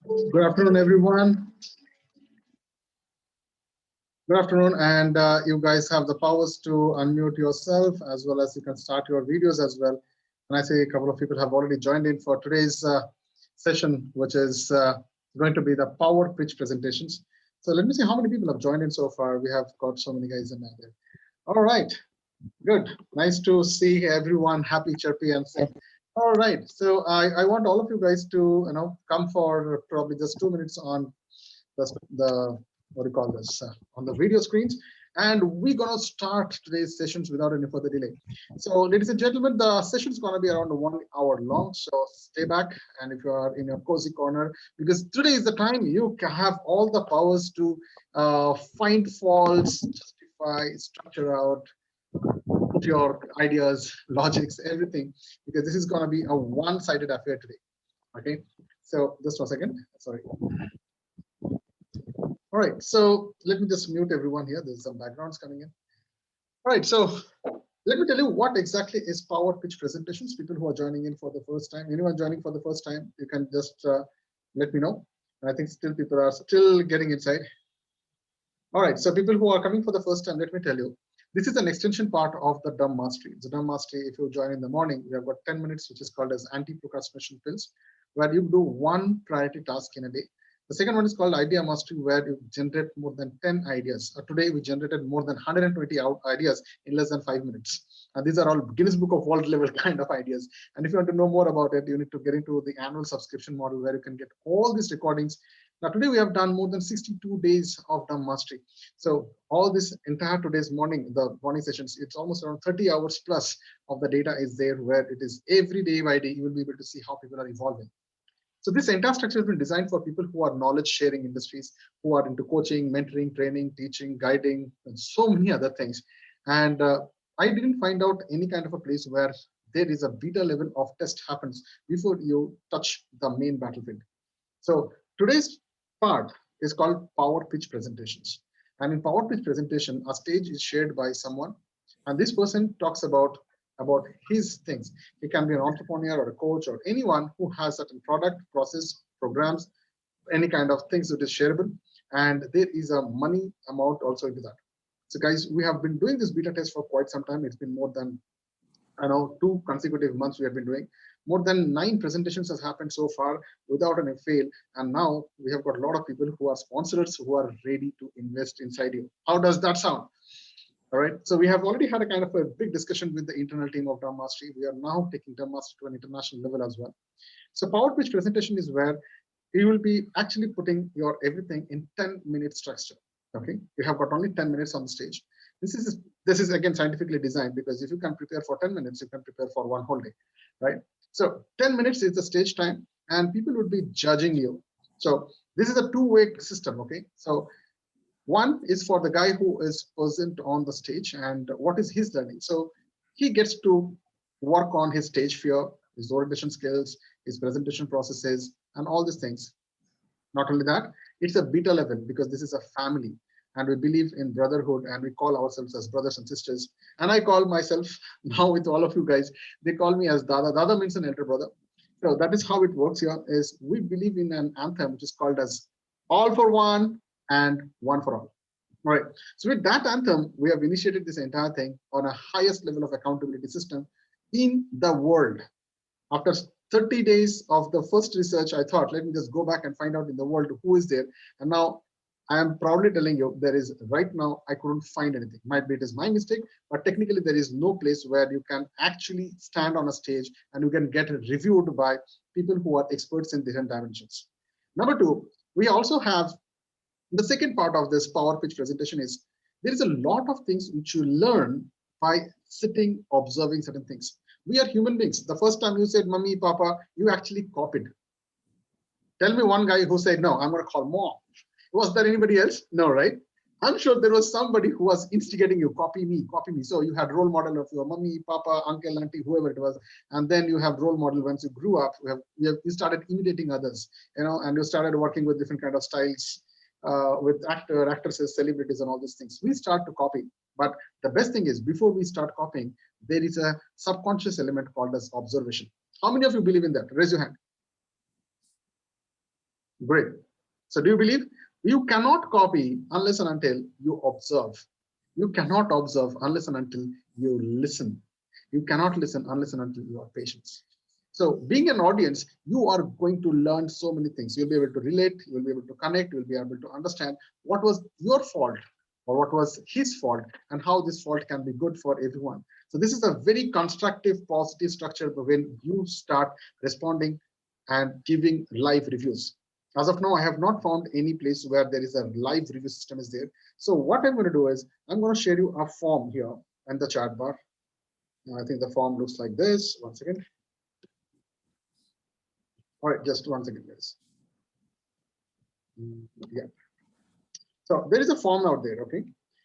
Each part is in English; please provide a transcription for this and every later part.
Good afternoon, everyone. Good afternoon, and you guys have the powers to unmute yourself as well as you can start your videos as well. And I see a couple of people have already joined in for today's session, which is going to be the power pitch presentations. So let me see how many people have joined in so far. We have got so many guys in there. All right, good. Nice to see everyone happy, chirpy, and safe. All right, so I want all of you guys to come for probably just 2 minutes on the what do you call this on the video screens, and we're gonna start today's sessions without any further delay. So ladies and gentlemen, the session is going to be around 1 hour long, so stay back and if you are in your cozy corner, because today is the time you have all the powers to find faults, justify, structure out, put your ideas, logics, everything, because this is going to be a one-sided affair today. Okay, so just 1 second, sorry. All right, so let me just mute everyone here. There's some backgrounds coming in. All right, so let me tell you what exactly is power pitch presentations. People who are joining in for the first time, anyone joining for the first time, you can just let me know. And I think still people are still getting inside. All right, so people who are coming for the first time, let me tell you, this is an extension part of the Dumb Mastery. The Dumb Mastery, if you join in the morning, we have got 10 minutes, which is called as anti-procrastination pills, where you do one priority task in a day. The second one is called Idea Mastery, where you generate more than 10 ideas. Today, we generated more than 120 ideas in less than 5 minutes. And these are all Guinness Book of World level kind of ideas. And if you want to know more about it, you need to get into the annual subscription model where you can get all these recordings. Now, today we have done more than 62 days of Dumb Mastery. So all this entire today's morning, the morning sessions, it's almost around 30 hours plus of the data is there, where it is every day by day, you will be able to see how people are evolving. So this entire structure has been designed for people who are knowledge sharing industries, who are into coaching, mentoring, training, teaching, guiding, and so many other things. And I didn't find out any kind of a place where there is a beta level of test happens before you touch the main battlefield. So today's part is called power pitch presentations. And in power pitch presentation, a stage is shared by someone, and this person talks about his things. He can be an entrepreneur or a coach or anyone who has certain product, process, programs, any kind of things that is shareable, and there is a money amount also into that. So guys, we have been doing this beta test for quite some time. It's been more than 2 consecutive months we have been doing. More than 9 presentations has happened so far without any fail, and now we have got a lot of people who are sponsors who are ready to invest inside you. How does that sound? All right, so we have already had a kind of a big discussion with the internal team of Dumb Mastery. We are now taking Dumb Mastery to an international level as well. So power pitch presentation is where you will be actually putting your everything in 10-minute structure. Okay, you have got only 10 minutes on the stage. This is again scientifically designed, because if you can prepare for 10 minutes, you can prepare for one whole day, right? So 10 minutes is the stage time, and people would be judging you. So this is a two-way system. Okay, so one is for the guy who is present on the stage and what is his learning. So he gets to work on his stage fear, his orientation skills, his presentation processes, and all these things. Not only that, it's a beta level, because this is a family and we believe in brotherhood and we call ourselves as brothers and sisters. And I call myself now with all of you guys, they call me as Dada. Dada means an elder brother. So that is how it works here. Is we believe in an anthem which is called as all for one and one for all. All right. So with that anthem, we have initiated this entire thing on a highest level of accountability system in the world. After 30 days of the first research, I thought, let me just go back and find out in the world who is there. And now I am proudly telling you, there is right now, I couldn't find anything. Might be it is my mistake, but technically there is no place where you can actually stand on a stage and you can get reviewed by people who are experts in different dimensions. Number two, we also have the second part of this power pitch presentation is there is a lot of things which you learn by sitting, observing certain things. We are human beings. The first time you said, Mummy, Papa, you actually copied. Tell me one guy who said, no, I'm going to call mom. Was there anybody else? No, right? I'm sure there was somebody who was instigating you, copy me, copy me. So you had role model of your mummy, papa, uncle, auntie, whoever it was. And then you have role model once you grew up, you started imitating others, and you started working with different kind of styles, with actresses, celebrities, and all these things. We start to copy. But the best thing is, before we start copying, there is a subconscious element called as observation. How many of you believe in that? Raise your hand. Great. So do you believe? You cannot copy unless and until you observe. You cannot observe unless and until you listen. You cannot listen unless and until you are patient. So being an audience, you are going to learn so many things. You'll be able to relate, you'll be able to connect, you'll be able to understand what was your fault or what was his fault and how this fault can be good for everyone. So this is a very constructive, positive structure when you start responding and giving live reviews. As of now, I have not found any place where there is a live review system is there. So what I'm going to do is I'm going to share you a form here in the chat bar. Now, I think the form looks like this. One second. All right, just one second, guys. Yeah. So there is a form out there, okay?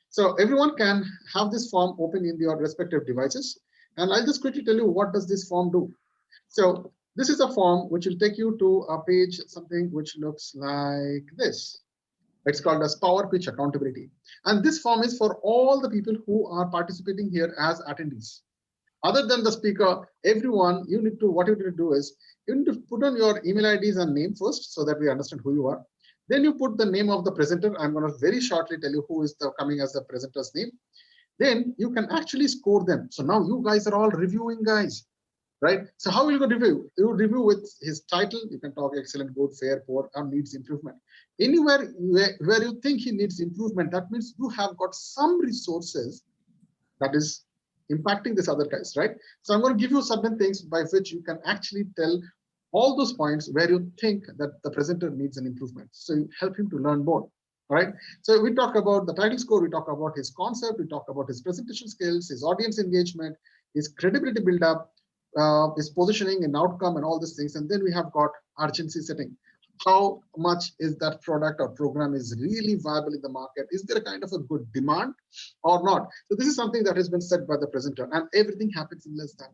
So everyone can have this form open in your respective devices. And I'll just quickly tell you what does this form do. So this is a form which will take you to a page, something which looks like this. It's called as Power Pitch Accountability. And this form is for all the people who are participating here as attendees. Other than the speaker, everyone, you need to, what you need to do is, you need to put on your email IDs and name first so that we understand who you are. Then you put the name of the presenter. I'm going to very shortly tell you who is coming as the presenter's name. Then you can actually score them. So now you guys are all reviewing guys, right? So how will you go review? You review with his title. You can talk excellent, good, fair, poor, or needs improvement. Anywhere where you think he needs improvement, that means you have got some resources that is impacting this other guys, right? So I'm going to give you certain things by which you can actually tell all those points where you think that the presenter needs an improvement. So you help him to learn more. All right. So we talk about the title score, we talk about his concept, we talk about his presentation skills, his audience engagement, his credibility build up, his positioning and outcome and all these things. And then we have got urgency setting. How much is that product or program is really viable in the market? Is there a kind of a good demand or not? So this is something that has been said by the presenter, and everything happens in less than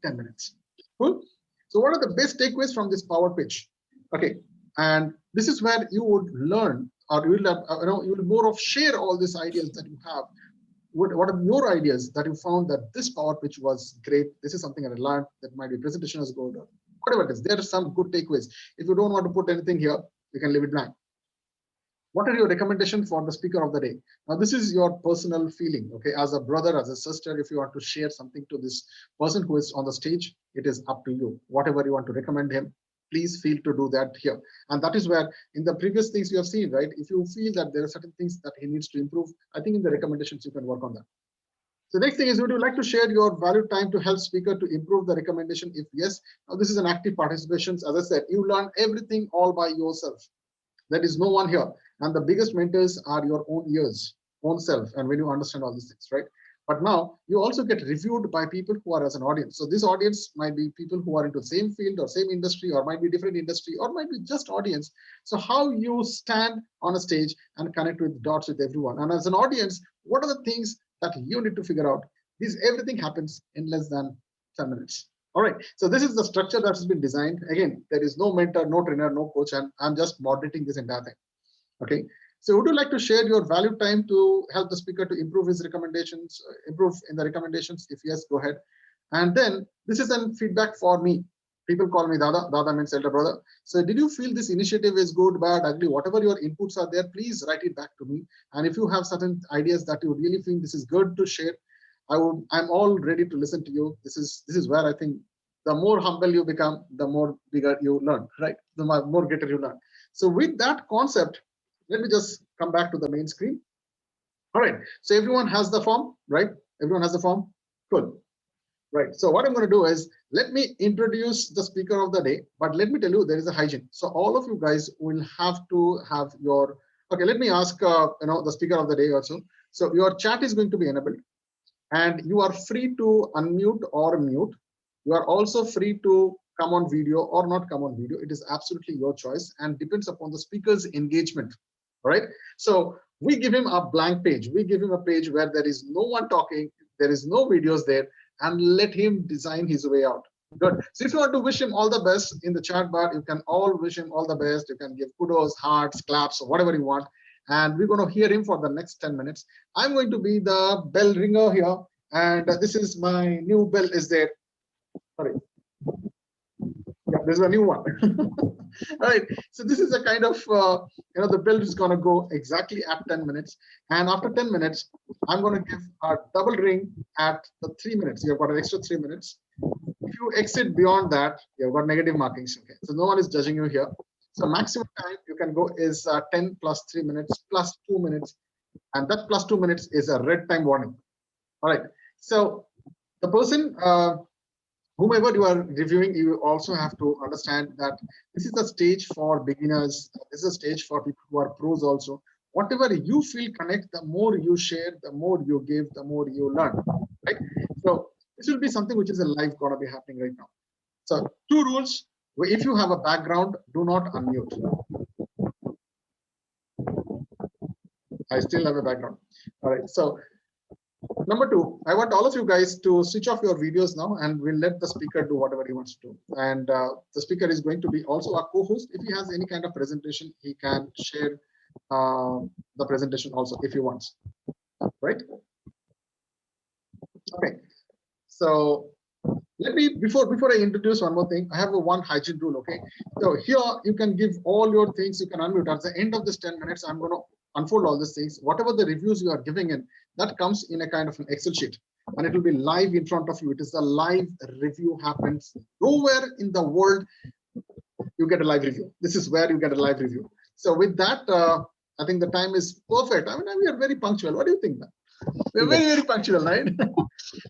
10 minutes. Cool. So what are the best takeaways from this power pitch? Okay, and this is where you would learn, or you will you will more of share all these ideas that you have. What are your ideas that you found that this power pitch was great? This is something I learned. That might be presentation is good, or whatever it is. There are some good takeaways. If you don't want to put anything here, you can leave it blank. What are your recommendations for the speaker of the day? Now, this is your personal feeling, okay? As a brother, as a sister, if you want to share something to this person who is on the stage, it is up to you. Whatever you want to recommend him, please feel to do that here. And that is where in the previous things you have seen, right? If you feel that there are certain things that he needs to improve, I think in the recommendations, you can work on that. So next thing is, would you like to share your valued time to help speaker to improve the recommendation? If yes, now this is an active participation. As I said, you learn everything all by yourself. There is no one here. And the biggest mentors are your own ears, own self. And when you understand all these things, right? But now you also get reviewed by people who are as an audience. So this audience might be people who are into the same field or same industry, or might be different industry, or might be just audience. So how you stand on a stage and connect with dots with everyone. And as an audience, what are the things that you need to figure out? Everything happens in less than 10 minutes. All right. So this is the structure that has been designed. Again, there is no mentor, no trainer, no coach, and I'm just moderating this entire thing. Okay. So would you like to share your valued time to help the speaker to improve his recommendations, improve in the recommendations? If yes, go ahead. And then this is a feedback for me. People call me Dada. Dada means elder brother. So did you feel this initiative is good, bad, ugly, whatever your inputs are there, please write it back to me. And if you have certain ideas that you really think this is good to share, I'm all ready to listen to you. This is where I think the more humble you become, the more bigger you learn, right? The more greater you learn. So with that concept, let me just come back to the main screen. All right. So everyone has the form, right? Everyone has the form. Cool. Right. So what I'm going to do is, let me introduce the speaker of the day, but let me tell you, there is a hygiene. So all of you guys will have to have your, okay, let me ask, the speaker of the day also. So your chat is going to be enabled, and you are free to unmute or mute. You are also free to come on video or not come on video. It is absolutely your choice and depends upon the speaker's engagement. All right. So we give him a blank page. We give him a page where there is no one talking, there is no videos there, and let him design his way out. Good. So if you want to wish him all the best in the chat bar, you can all wish him all the best. You can give kudos, hearts, claps, or whatever you want. And we're going to hear him for the next 10 minutes. I'm going to be the bell ringer here. And this is my new bell is there. Sorry. Yeah. This is a new one. All right. So this is a kind of, the build is going to go exactly at 10 minutes. And after 10 minutes, I'm going to give a double ring at the 3 minutes. You've got an extra 3 minutes. If you exit beyond that, you've got negative markings. Okay. So no one is judging you here. So maximum time you can go is 10 plus 3 minutes plus 2 minutes. And that plus 2 minutes is a red time warning. All right. So the person, whomever you are reviewing, you also have to understand that this is a stage for beginners. This is a stage for people who are pros also. Whatever you feel connect, the more you share, the more you give, the more you learn, right? So this will be something which is a live gonna be happening right now. So 2 rules. If you have a background, do not unmute. I still have a background. All right. So number 2, I want all of you guys to switch off your videos now, and we'll let the speaker do whatever he wants to do. And the speaker is going to be also a co-host. If he has any kind of presentation, he can share the presentation also if he wants, right? Okay. So let me, before I introduce one more thing, I have a one hygiene rule, okay? So here you can give all your things, you can unmute. At the end of this 10 minutes, I'm going to unfold all these things. Whatever the reviews you are giving in, that comes in a kind of an Excel sheet, and it will be live in front of you. It is a live review happens. Nowhere in the world you get a live review. This is where you get a live review. So with that, I think the time is perfect. I mean, we are very punctual. What do you think, man? We're very, very punctual, right?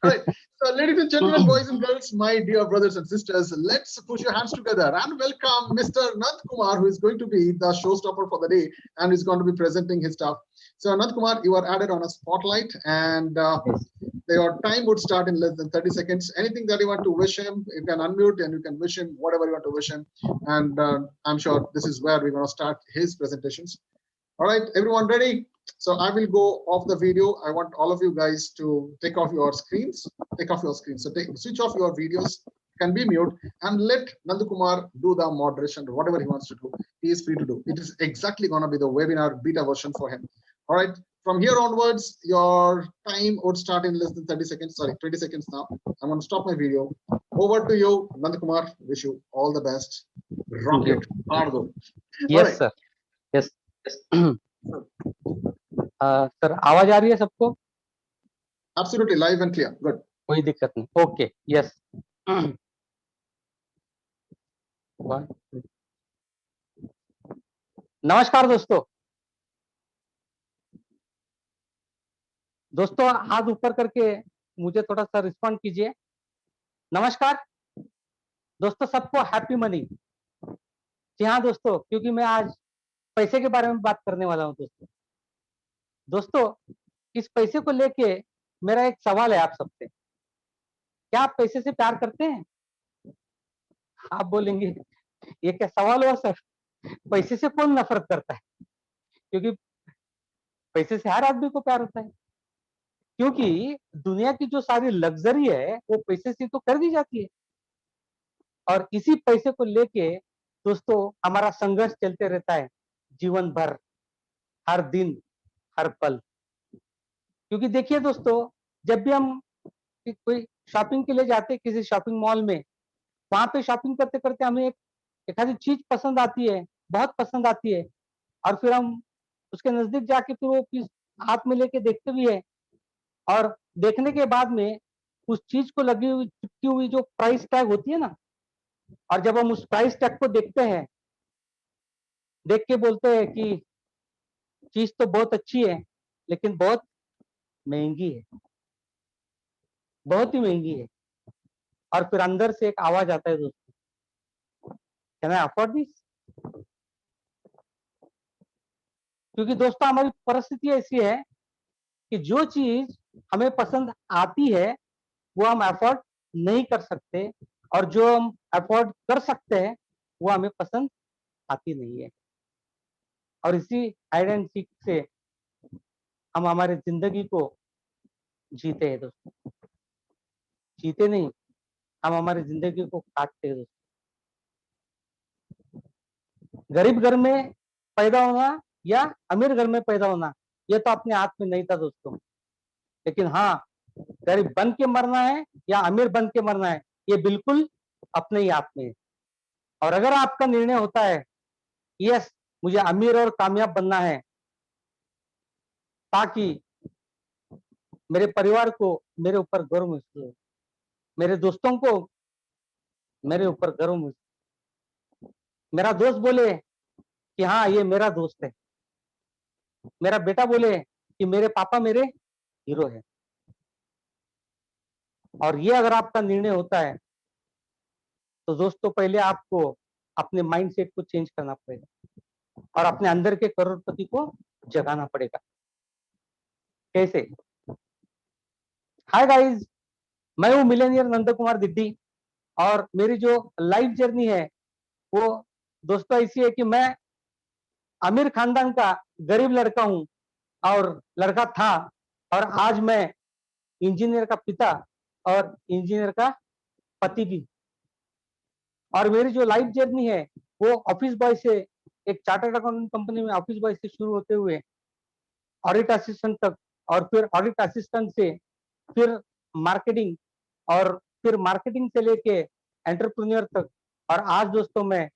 All right. So, ladies and gentlemen, boys and girls, my dear brothers and sisters, let's put your hands together and welcome Mr. Nand Kumar, who is going to be the showstopper for the day and is going to be presenting his stuff. So, Nand Kumar, you are added on a spotlight, and your time would start in less than 30 seconds. Anything that you want to wish him, you can unmute and you can wish him whatever you want to wish him. And I'm sure this is where we're going to start his presentations. All right, everyone ready? So I will go off the video. I want all of you guys to take off your screens. So switch off your videos, can be mute, and let Nandakumar do the moderation, whatever he wants to do. He is free to do. It is exactly going to be the webinar beta version for him. All right. From here onwards, your time would start in less than 30 seconds. Sorry, 20 seconds now. I'm going to stop my video. Over to you, Nandakumar. Wish you all the best. Rocket. Argo. Yes, right. Sir. Yes. Sir आवाज आ रही है सबको? Absolutely live and clear. Good. कोई दिक्कत नहीं. Okay. Yes. नमस्कार दोस्तों हाथ ऊपर करके मुझे थोड़ा सा रिस्पॉन्ड कीजिए. नमस्कार दोस्तों, सबको हैप्पी मनी. जी हाँ दोस्तों, क्योंकि मैं आज पैसे के बारे में बात करने वाला हूं दोस्तों, इस पैसे को लेके मेरा एक सवाल है आप सबसे. क्या आप पैसे से प्यार करते हैं? आप बोलेंगे ये क्या सवाल हुआ सर, पैसे से कौन नफरत करता है? क्योंकि पैसे से हर आदमी को प्यार होता है, क्योंकि दुनिया की जो सारी लग्जरी है वो पैसे से तो कर दी जाती है. और इसी पैसे को लेके दोस्तों हमारा संघर्ष चलते रहता है जीवन भर, हर दिन, हर पल. क्योंकि देखिए दोस्तों, जब भी हम कोई शॉपिंग के लिए जाते हैं किसी शॉपिंग मॉल में, वहां पे शॉपिंग करते करते हमें एक आधी चीज पसंद आती है, बहुत पसंद आती है, और फिर हम उसके नजदीक जाके फिर वो चीज हाथ में लेके देखते भी है, और देखने के बाद में उस चीज को लगी हुई चिपकी हुई जो प्राइस टैग होती है ना, और जब हम उस प्राइस टैग को देखते हैं, देख के बोलते हैं कि चीज तो बहुत अच्छी है लेकिन बहुत महंगी है, बहुत ही महंगी है. और फिर अंदर से एक आवाज आता है दोस्तों, कैन आई अफोर्ड दिस? क्योंकि दोस्तों हमारी परिस्थिति ऐसी है कि जो चीज हमें पसंद आती है वो हम अफोर्ड नहीं कर सकते, और जो हम अफोर्ड कर सकते हैं वो हमें पसंद आती नहीं है. और इसी हाइड एंड सीक से हम हमारी जिंदगी को जीते हैं दोस्तों. जीते नहीं, हम हमारी जिंदगी को काटते हैं दोस्तों. गरीब घर में पैदा होना या अमीर घर में पैदा होना, ये तो अपने हाथ में नहीं था दोस्तों. लेकिन हाँ, गरीब बन के मरना है या अमीर बन के मरना है, ये बिल्कुल अपने ही हाथ में है. और अगर आपका निर्णय होता है यस मुझे अमीर और कामयाब बनना है ताकि मेरे परिवार को मेरे ऊपर गर्व महसूस हो, मेरे दोस्तों को मेरे ऊपर गर्व महसूस, मेरा दोस्त बोले कि हाँ ये मेरा दोस्त है, मेरा बेटा बोले कि मेरे पापा मेरे हीरो है। और ये अगर आपका निर्णय होता है तो दोस्तों पहले आपको अपने माइंडसेट को चेंज करना पड़ेगा और अपने अंदर के करोड़पति को जगाना पड़ेगा। कैसे? हाय गाइस, मैं हूं मिलेनियर नंद कुमार दिड्डी और मेरी जो लाइफ जर्नी है वो दोस्तों ऐसी है कि मैं अमीर खानदान का गरीब लड़का हूं और लड़का था और आज मैं इंजीनियर का पिता और इंजीनियर का पति भी। और मेरी जो लाइफ जर्नी है वो ऑफिस बॉय से एक चार्टर्ड अकाउंटेंट कंपनी में ऑफिस बॉय से शुरू होते हुए ऑडिट असिस्टेंट तक और फिर ऑडिट असिस्टेंट से फिर मार्केटिंग और फिर मार्केटिंग से लेके एंटरप्रेन्योर तक और आज दोस्तों मैं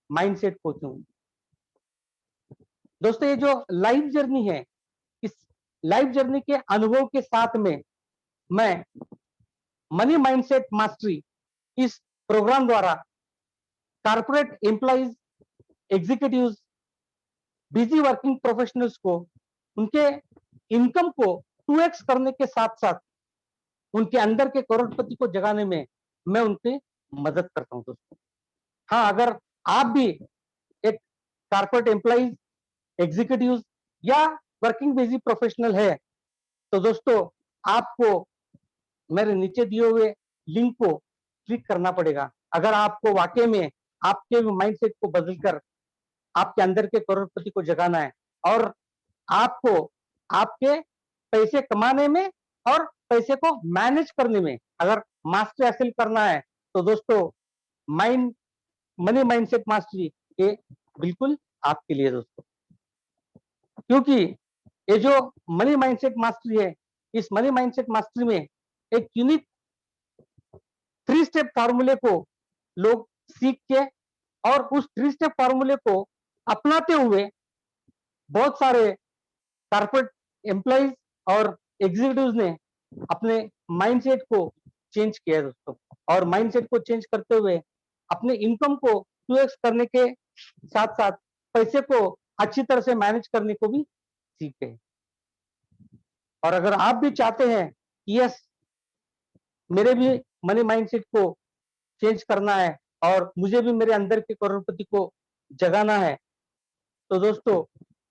माइंडसेट कोच हूं। दोस्तों ये जो लाइफ जर्नी है इस लाइफ जर्नी के अनुभव के साथ में मैं मनी माइंडसेट मास्टरी इस प्रोग्राम द्वारा corporate employees, executives, busy working professionals को उनके इनकम को 2x करने के साथ साथ उनके अंदर के करोड़पति को जगाने में मैं उनकी मदद करता हूं दोस्तों। हाँ, अगर आप भी एक कारपोरेट एम्प्लॉइज, एग्जीक्यूटिव या वर्किंग बिजी प्रोफेशनल है तो दोस्तों आपको मेरे नीचे दिए हुए लिंक को क्लिक करना पड़ेगा। अगर आपको वाकई में आपके माइंडसेट को बदलकर आपके अंदर के करोड़पति को जगाना है और आपको आपके पैसे कमाने में और पैसे को मैनेज करने में अगर मास्टरी हासिल करना है तो दोस्तों मनी माइंडसेट मास्टरी ये बिल्कुल आपके लिए दोस्तों। क्योंकि ये जो मनी माइंडसेट मास्टरी है इस मनी माइंडसेट मास्टरी में एक यूनिक 3 स्टेप फार्मूले को लोग सीख के और उस 3 स्टेप फार्मूले को अपनाते हुए बहुत सारे कारपोरेट एम्प्लॉइज और एग्जीक्यूटिव्स ने अपने माइंडसेट को चेंज किया है दोस्तों। और माइंडसेट को चेंज करते हुए अपने इनकम को 2x करने के साथ साथ पैसे को अच्छी तरह से मैनेज करने को भी सीखे हैं। और अगर आप भी चाहते हैं कि यस मेरे भी मनी माइंडसेट को चेंज करना है और मुझे भी मेरे अंदर के करोड़पति को जगाना है तो दोस्तों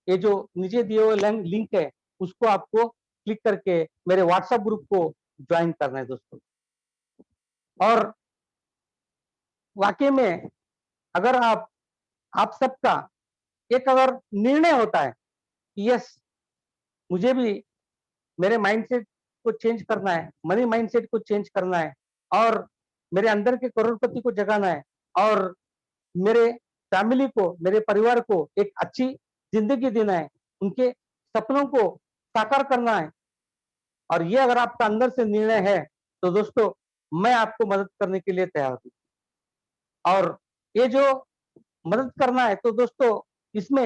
ये जो नीचे दिए हुए लिंक है उसको आपको क्लिक करके मेरे व्हाट्सएप ग्रुप को ज्वाइन करना है दोस्तों। और वाकई में अगर आप सबका एक अगर निर्णय होता है कि यस मुझे भी मेरे माइंडसेट को चेंज करना है, मनी माइंडसेट को चेंज करना है और मेरे अंदर के करोड़पति को जगाना है और मेरे फैमिली को, मेरे परिवार को एक अच्छी जिंदगी देना है, उनके सपनों को साकार करना है और ये अगर आपका अंदर से निर्णय है तो दोस्तों मैं आपको मदद करने के लिए तैयार हूं। और ये जो मदद करना है तो दोस्तों इसमें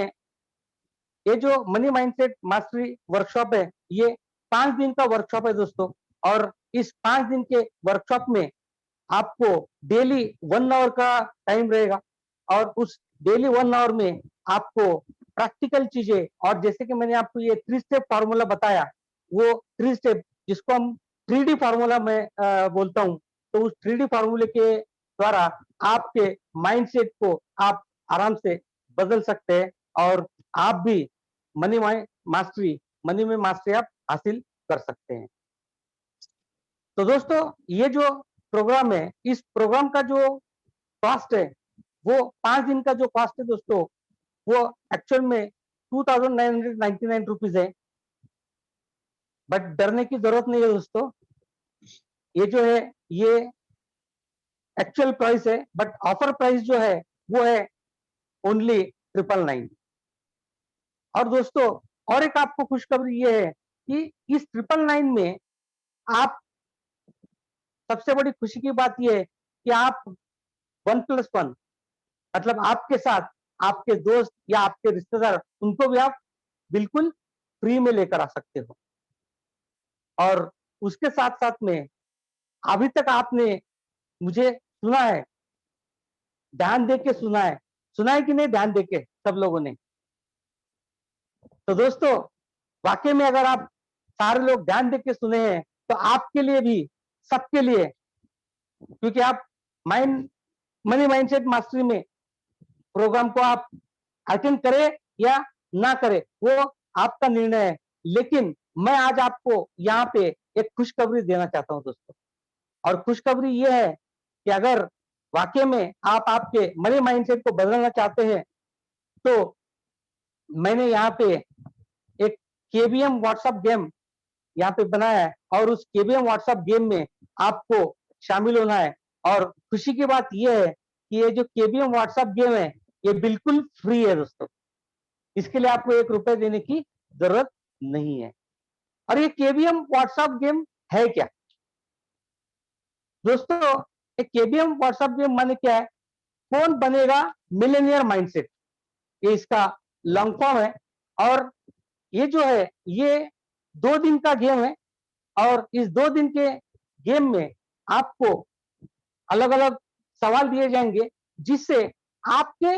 ये जो मनी माइंडसेट मास्टरी वर्कशॉप है ये 5 दिन का वर्कशॉप है दोस्तों। और इस 5 दिन के वर्कशॉप में आपको डेली 1 आवर का टाइम रहेगा और उस डेली 1 आवर में आपको प्रैक्टिकल चीजें और जैसे कि मैंने आपको ये 3 स्टेप फार्मूला बताया वो 3 स्टेप जिसको हम 3D फार्मूला में बोलता हूं तो उस 3D फार्मूले के द्वारा आपके माइंडसेट को आप आराम से बदल सकते हैं और आप भी मनी मनी में मास्टरी आप हासिल कर सकते हैं। तो दोस्तों ये जो प्रोग्राम है इस प्रोग्राम का जो कॉस्ट है वो 5 दिन का जो कॉस्ट है दोस्तों वो एक्चुअल में 2999 रुपीज है। बट डरने की जरूरत नहीं है दोस्तों, ये जो है ये एक्चुअल प्राइस है बट ऑफर प्राइस जो है वो है ओनली 999। और दोस्तों और एक आपको खुशखबरी ये है कि इस 999 में आप सबसे बड़ी खुशी की बात यह है कि आप 1+1 मतलब आपके साथ आपके दोस्त या आपके रिश्तेदार, उनको भी आप बिल्कुल फ्री में लेकर आ सकते हो। और उसके साथ साथ में अभी तक आपने मुझे सुना है, ध्यान दे के सुना है कि नहीं? ध्यान दे के सब लोगों ने। तो दोस्तों, वाकई में अगर आप सारे लोग ध्यान दे के सुने हैं तो आपके लिए भी, सबके लिए, क्योंकि आप मनी माइंडसेट मास्टरी में प्रोग्राम को आप अटेंड करें या ना करें, वो आपका निर्णय है। लेकिन मैं आज आपको यहाँ पे एक खुशखबरी देना चाहता हूँ दोस्तों। और खुशखबरी ये है कि अगर वाकई में आप आपके मनी माइंडसेट को बदलना चाहते हैं तो मैंने यहाँ पे एक केबीएम व्हाट्सएप गेम यहाँ पे बनाया है और उस केबीएम व्हाट्सएप गेम में आपको शामिल होना है। और खुशी की बात यह है कि ये जो केबीएम व्हाट्सएप गेम है ये बिल्कुल फ्री है दोस्तों। इसके लिए आपको 1 रुपए देने की जरूरत नहीं है। और ये केबीएम व्हाट्सएप गेम है क्या दोस्तों? एक केबीएम व्हाट्सएप गेम माने क्या है? कौन बनेगा मिलेनियर माइंडसेट, ये इसका लॉन्ग फॉर्म है। और ये जो है ये 2 दिन का गेम है और इस 2 दिन के गेम में आपको अलग अलग सवाल दिए जाएंगे जिससे आपके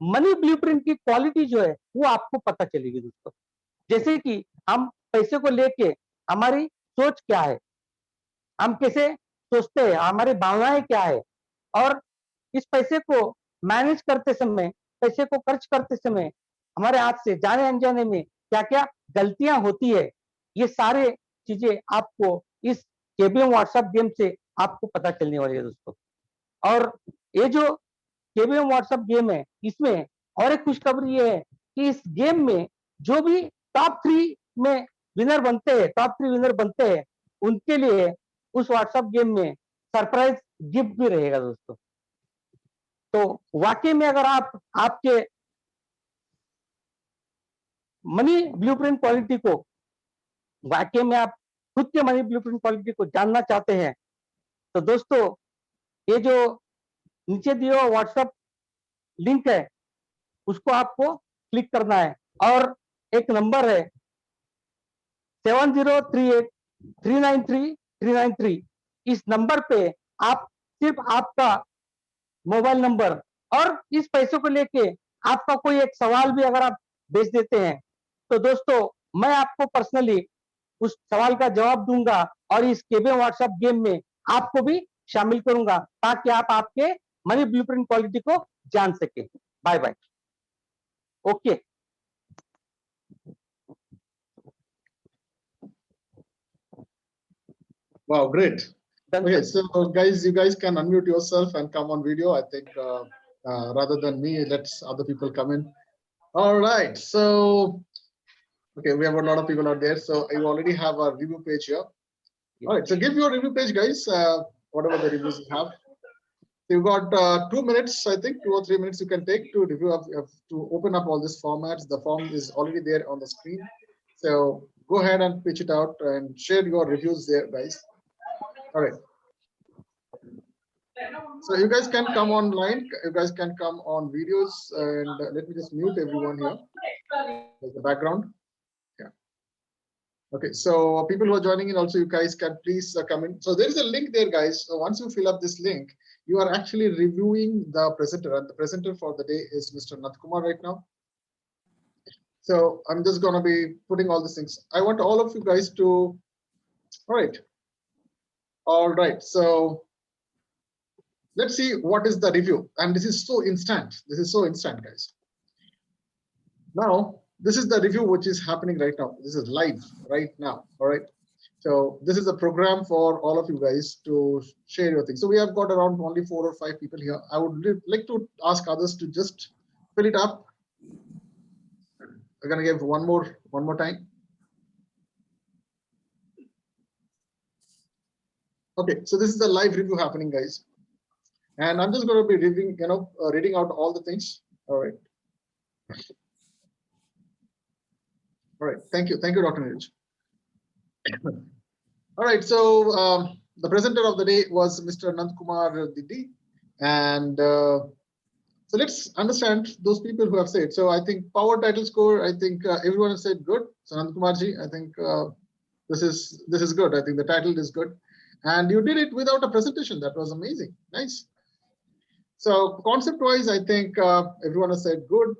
मनी ब्लूप्रिंट की क्वालिटी जो है वो आपको पता चलेगी दोस्तों। जैसे कि हम पैसे को लेके हमारी सोच क्या है, हम कैसे सोचते हैं, हमारी भावनाएं क्या है, और इस पैसे को मैनेज करते समय, पैसे को खर्च करते समय हमारे हाथ से जाने अनजाने में क्या क्या गलतियां होती है, ये सारे चीजें आपको इस केबीएम व्हाट्सएप गेम से आपको पता चलने वाली है दोस्तों। और ये जो केबीएम व्हाट्सएप गेम है इसमें और एक खुशखबरी ये है कि इस गेम में जो भी टॉप 3 में विनर बनते हैं, टॉप 3 विनर बनते हैं, उनके लिए उस व्हाट्सएप गेम में सरप्राइज गिफ्ट भी रहेगा दोस्तों। तो वाकई में अगर आप आपके मनी ब्लूप्रिंट क्वालिटी को, वाकई में आप खुद के मनी ब्लूप्रिंट क्वालिटी को जानना चाहते हैं तो दोस्तों ये जो नीचे दिया हुआ व्हाट्सएप लिंक है उसको आपको क्लिक करना है और एक नंबर है 7038393393। इस नंबर पे आप सिर्फ आपका मोबाइल नंबर और इस पैसों को लेके आपका कोई एक सवाल भी अगर आप भेज देते हैं तो दोस्तों मैं आपको पर्सनली उस सवाल का जवाब दूंगा और इस केबीएम व्हाट्सएप गेम में आपको भी शामिल करूंगा ताकि आप आपके मनी ब्लूप्रिंट क्वालिटी को जान सके। Bye bye. Okay. Wow, great. Okay, so guys, you guys can unmute yourself and come on video. I think rather than me, let's other people come in. All right, so okay, we have a lot of people out there. So you already have a review page here. All right, so give your review page, guys, whatever the reviews you have. You've got 2 minutes, I think, 2 or 3 minutes you can take to review to open up all these formats. The form is already there on the screen. So go ahead and pitch it out and share your reviews there, guys. All right. So you guys can come online. You guys can come on videos, and let me just mute everyone here. There's the background. Yeah. Okay. So people who are joining in also, you guys can please come in. So there is a link there, guys. So once you fill up this link, you are actually reviewing the presenter, and the presenter for the day is Mr. Nathkumar right now. So I'm just going to be putting all these things. I want all of you guys to, all right. So let's see what is the review. And this is so instant. This is so instant, guys. Now, this is the review which is happening right now. This is live right now. All right. So this is a program for all of you guys to share your things. So we have got around only 4 or 5 people here. I would like to ask others to just fill it up. We're going to give one more time. Okay, so this is the live review happening, guys. And I'm just going to be reading, reading out all the things. All right. All right. Thank you. Thank you, Dr. Neeraj. All right. So the presenter of the day was Mr. Nandkumar Didi. And so let's understand those people who have said. So I think power title score, I think everyone has said good. So Nandakumarji, I think this is good. I think the title is good. And you did it without a presentation. That was amazing. Nice. So concept wise, I think everyone has said good.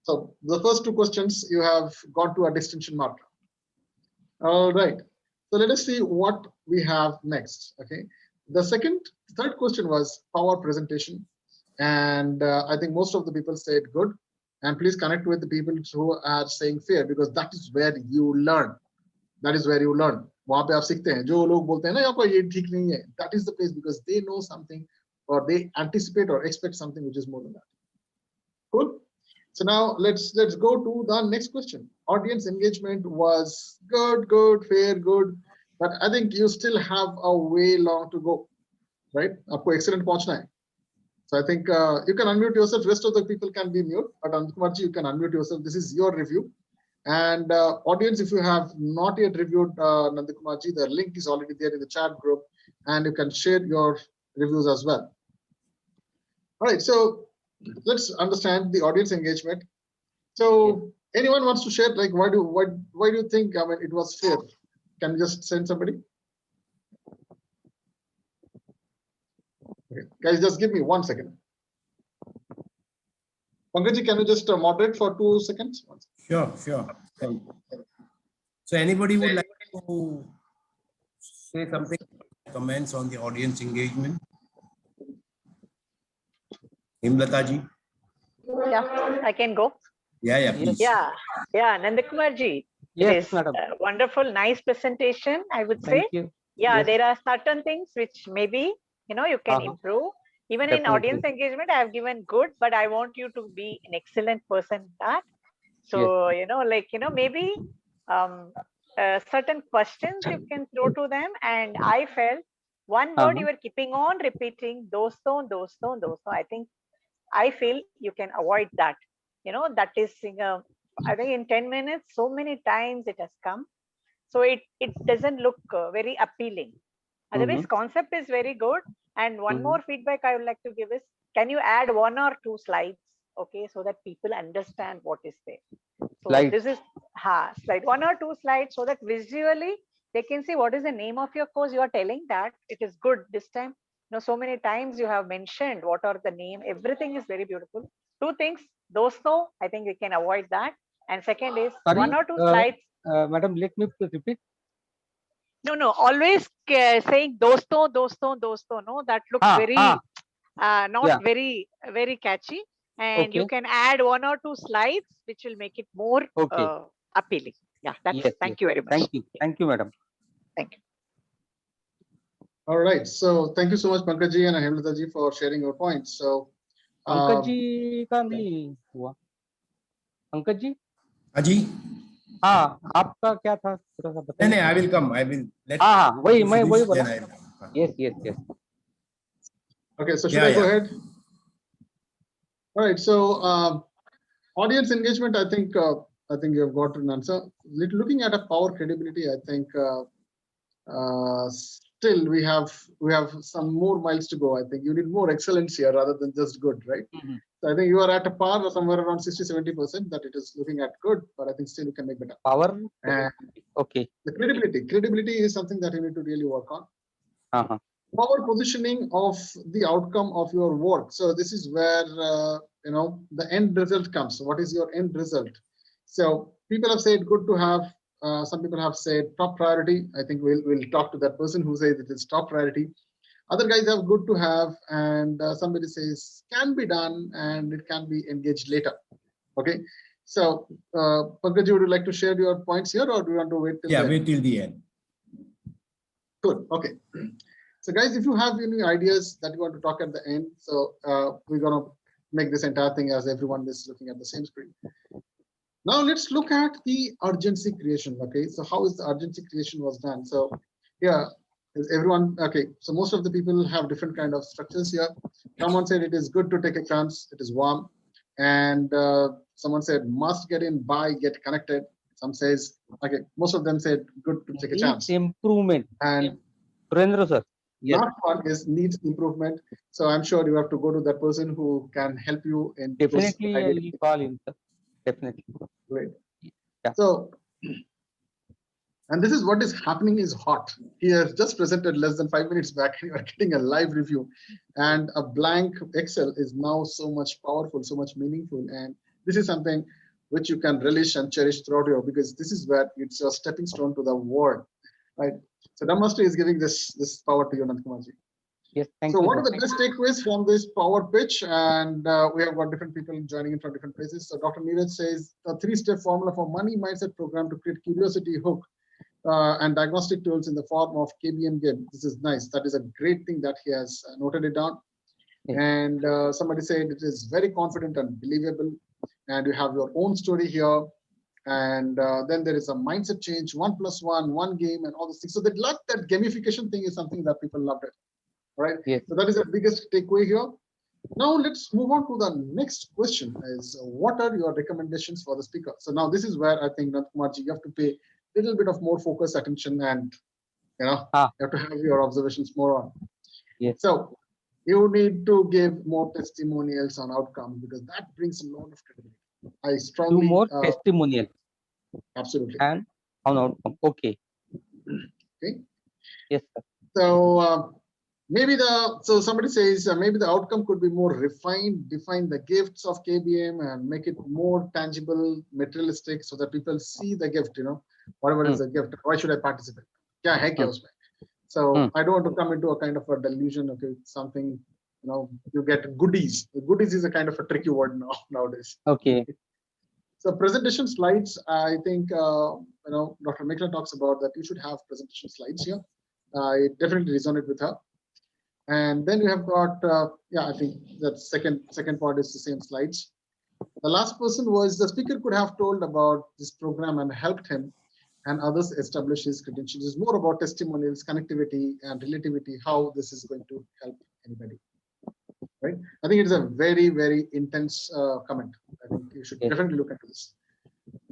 So the first two questions you have got to a distinction marker. All right. So let us see what we have next. Okay. The third question was power presentation. And I think most of the people said good. And please connect with the people who are saying fair, because that is where you learn. That is where you learn. वहाँ पे आप सीखते हैं. जो लोग बोलते हैं ना आपको ये ठीक नहीं है. That is the place, because they know something, or they anticipate or expect something which is more than that. Cool. So now let's go to the next question. Audience engagement was good, fair, good, but I think you still have a way long to go, right? आपको excellent पहुंचना है. So I think you can unmute yourself. Rest of the people can be mute, but Anandkumarji, you can unmute yourself. This is your review. And audience, if you have not yet reviewed Nandakumarji, the link is already there in the chat group, and you can share your reviews as well. All right, so let's understand the audience engagement. So anyone wants to share, like, why do you think, I mean, it was fair? Can you just send somebody? Okay. Guys, just give me 1 second. Pankaj, can you just moderate for 2 seconds? Sure. Thank you. So anybody would like to say something, comments on the audience engagement? Himlata ji? Yeah, I can go. Yeah, please. Yeah, Nandakumar ji. Yes, madam. Wonderful, nice presentation, I would say. Thank you. Yeah, Yes. there are certain things which maybe, you can improve. Even in Definitely. audience engagement, I have given good, but I want you to be an excellent person in that. So, maybe certain questions you can throw to them. And I felt one word you were keeping on repeating, dosto. I feel you can avoid that. That is, I think in 10 minutes, so many times it has come. So it doesn't look very appealing. Otherwise, concept is very good. And one more feedback I would like to give is, can you add 1 or 2 slides, okay, so that people understand what is there. So this is slide 1 or 2 slides, so that visually they can see what is the name of your course. You are telling that it is good this time. So many times you have mentioned what are the name. Everything is very beautiful. 2 things, dosto, I think we can avoid that. And second is, sorry, 1 or 2 slides. Madam, let me repeat. No, always saying dosto. No, that looks very not very catchy. And you can add 1 or 2 slides, which will make it more appealing. Yeah, that's thank you very much. Thank you, madam. Thank you. All right, so thank you so much, Pankaj and Hemlata ji, for sharing your points. So Pankaj ji का नहीं हुआ. Pankaj ji? Aji? हाँ, आपका क्या था? थोड़ा सा बताइए. नहीं, I will come. I will let. वही बोला. Yes. Okay, so should I go ahead? All right, so audience engagement, I think you have got an answer. Looking at a power credibility, I think still we have some more miles to go. I think you need more excellence here rather than just good, right? So I think you are at a par or somewhere around 60-70% that it is looking at good, but I think still you can make better. Power. And okay. The credibility is something that you need to really work on. Power positioning of the outcome of your work. So this is where the end result comes. What is your end result? So people have said good to have. Some people have said top priority. I think we'll talk to that person who says it is top priority. Other guys have good to have, and somebody says can be done and it can be engaged later. Okay. So Pankaj, would you like to share your points here, or do you want to wait till the end? Wait till the end. Good. Okay. So guys, if you have any ideas that you want to talk at the end, so we're going to make this entire thing as everyone is looking at the same screen. Now let's look at the urgency creation. Okay, so how is the urgency creation was done? So yeah, is everyone okay? So most of the people have different kind of structures here. Someone said it is good to take a chance. It is warm, and someone said must get in, buy, get connected. Some says okay. Most of them said good to take a chance. Improvement. And Surendra sir. Yes. not fun, is needs improvement. So I'm sure you have to go to that person who can help you in those Definitely, I ideas. will call him, sir. Definitely. Great. Yeah. So, and this is what is happening is hot. He has just presented less than 5 minutes back. You are getting a live review, and a blank Excel is now so much powerful, so much meaningful. And this is something which you can relish and cherish throughout your, because this is where it's your stepping stone to the world, right? So Namaste is giving this power to you, Nandakumarji. Yes, thank So you. what sir. are the best takeaways from this power pitch? And we have got different people joining in from different places. So Dr. Neeraj says a 3-step formula for money mindset program to create curiosity hook and diagnostic tools in the form of KBM game. This is nice. That is a great thing that he has noted it down. Yes. And somebody said it is very confident and believable. And you have your own story here. And then there is a mindset change, 1+1, one game, and all those things. So that gamification thing is something that people loved it. Right. Yes. So that is the biggest takeaway here. Now let's move on to the next question: is what are your recommendations for the speaker? So now this is where I think Nandakumarji, you have to pay a little bit of more focus, attention, and you have to have your observations more on. Yes. So you need to give more testimonials on outcomes, because that brings a lot of credibility. I strongly Do more testimonial absolutely. and on outcome. Okay. Okay. Yes, sir. So maybe so somebody says maybe the outcome could be more refined, define the gifts of KBM and make it more tangible, materialistic, so that people see the gift, whatever is the gift. Why should I participate? Kya hai kya usme? So I don't want to come into a kind of a delusion. Okay, something, you get goodies. Goodies is a kind of a tricky word nowadays. Okay. So presentation slides, I think, Dr. Mikla talks about that you should have presentation slides here. I definitely resonate with her. And then you have got, I think that second part is the same slides. The last person was the speaker could have told about this program and helped him and others establish his credentials. It's more about testimonials, connectivity, and relativity, how this is going to help anybody. Right? I think it is a very, very intense comment. I think you should definitely look into this.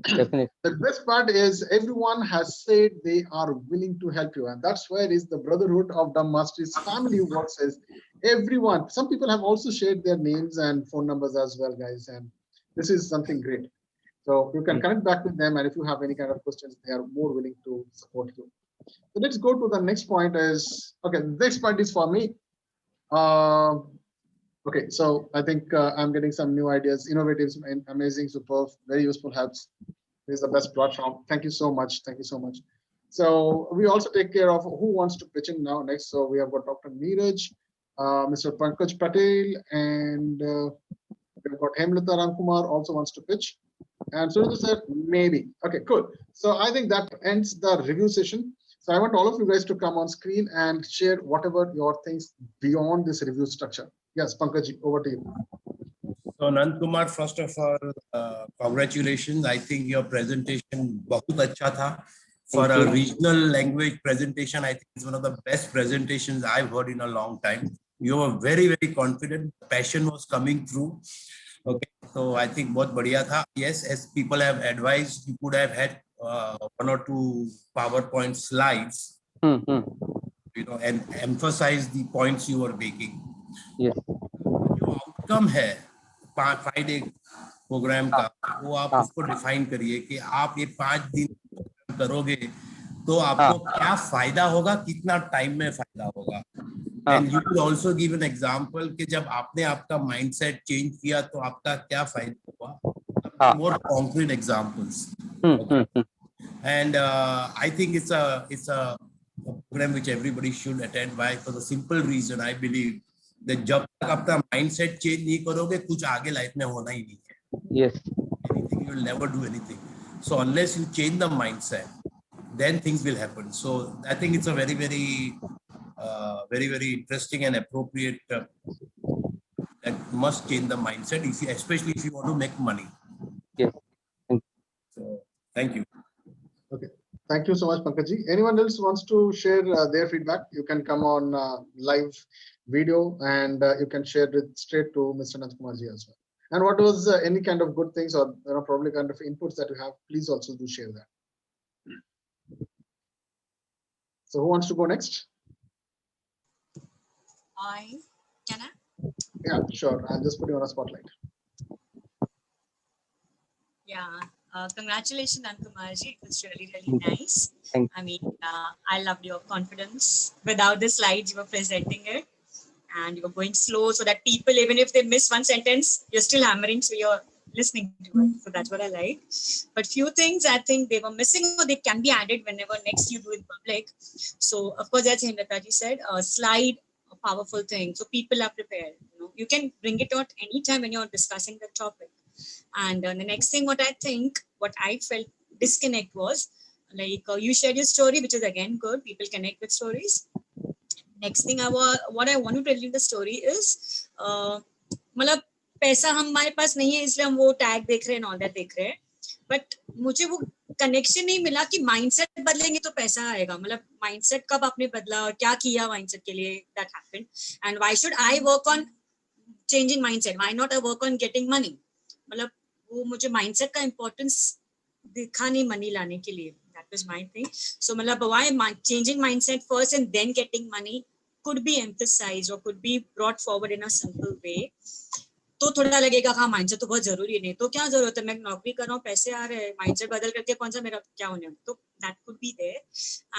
Definitely. The best part is everyone has said they are willing to help you, and that's where is the brotherhood of Dumb Masters family works. Is everyone. Some people have also shared their names and phone numbers as well, guys, and this is something great. So you can connect back with them, and if you have any kind of questions, they are more willing to support you. So let's go to the next point. Is okay. The next point is for me. Okay, so I think I'm getting some new ideas, innovative, amazing, superb, very useful helps. This is the best platform. Thank you so much. Thank you so much. So we also take care of who wants to pitch in now next. So we have got Dr. Neeraj, Mr. Pankaj Patel, and we've got Hemlata Ramkumar also wants to pitch. And Surendra said, maybe. Okay, cool. So I think that ends the review session. So I want all of you guys to come on screen and share whatever your things beyond this review structure. Yes, Pankaj, over to you. So Nandakumar, first of all, congratulations. I think your presentation bahut acha tha. For a regional language presentation, I think it's one of the best presentations I've heard in a long time. You were very, very confident. Passion was coming through. Okay, so I think bahut badhiya tha. Yes, as people have advised, you could have had 1 or 2 PowerPoint slides, and emphasize the points you were making. Yes. जो outcome है 5 day programme का, वो आप उसको define करिए कि आप ये 5 दिन करोगे तो आपको क्या फायदा होगा, कितना टाइम में फायदा होगा. And you could also give an example कि जब आपने आपका mindset change किया तो आपका क्या फायदा हुआ. More concrete examples. Okay. And I think it's a program which everybody should attend. Why? For the simple reason, I believe that जब तक अपना mindset change नहीं करोगे, कुछ आगे life में होना ही नहीं है. Yes. Anything, you will never do anything. So unless you change the mindset, then things will happen. So I think it's a very, very, very interesting and appropriate. That must change the mindset, especially if you want to make money. Yes. So thank you. Okay. Thank you so much, Pankaj. Anyone else wants to share their feedback? You can come on live video and you can share it straight to Mr. Nandakumarji as well. And what was any kind of good things or probably kind of inputs that you have, please also do share that. So who wants to go next? Can I? Yeah, sure. I'll just put you on a spotlight. Yeah. Congratulations, Ankumarji. It was really, really nice. Thank I mean, I loved your confidence. Without the slides, you were presenting it and you were going slow so that people, even if they miss one sentence, you're still hammering, so you're listening to it. So that's what I like. But few things I think they were missing or they can be added whenever next you do in public. So, of course, as Hemlataji said, a slide, a powerful thing. So people are prepared. You can bring it out anytime when you're discussing the topic. And the next thing, what I felt disconnect was like you shared your story, which is again good. People connect with stories. Next thing what I want to tell you the story is, मतलब पैसा हमारे पास नहीं है इसलिए हम वो tag देख रहे हैं और दैट देख रहे हैं. बट मुझे वो कनेक्शन नहीं मिला कि माइंडसेट बदलेंगे तो पैसा आएगा. मतलब माइंडसेट कब आपने बदला और क्या किया माइंडसेट के लिए, that happened. And why should I work on changing mindset, why not I work on getting money. मतलब वो मुझे माइंडसेट का इंपॉर्टेंस दिखा नहीं मनी लाने के लिए. That was my thing. So मतलब why changing mindset first and then getting money could be emphasized or could be brought forward in a simple way. तो थोड़ा लगेगा हाँ माइंडसेट तो बहुत जरूरी है. नहीं तो क्या जरूरत है, मैं नौकरी कर रहा हूँ, पैसे आ रहे हैं, माइंडसेट बदल करके कौन सा मेरा क्या होने. तो that could be there.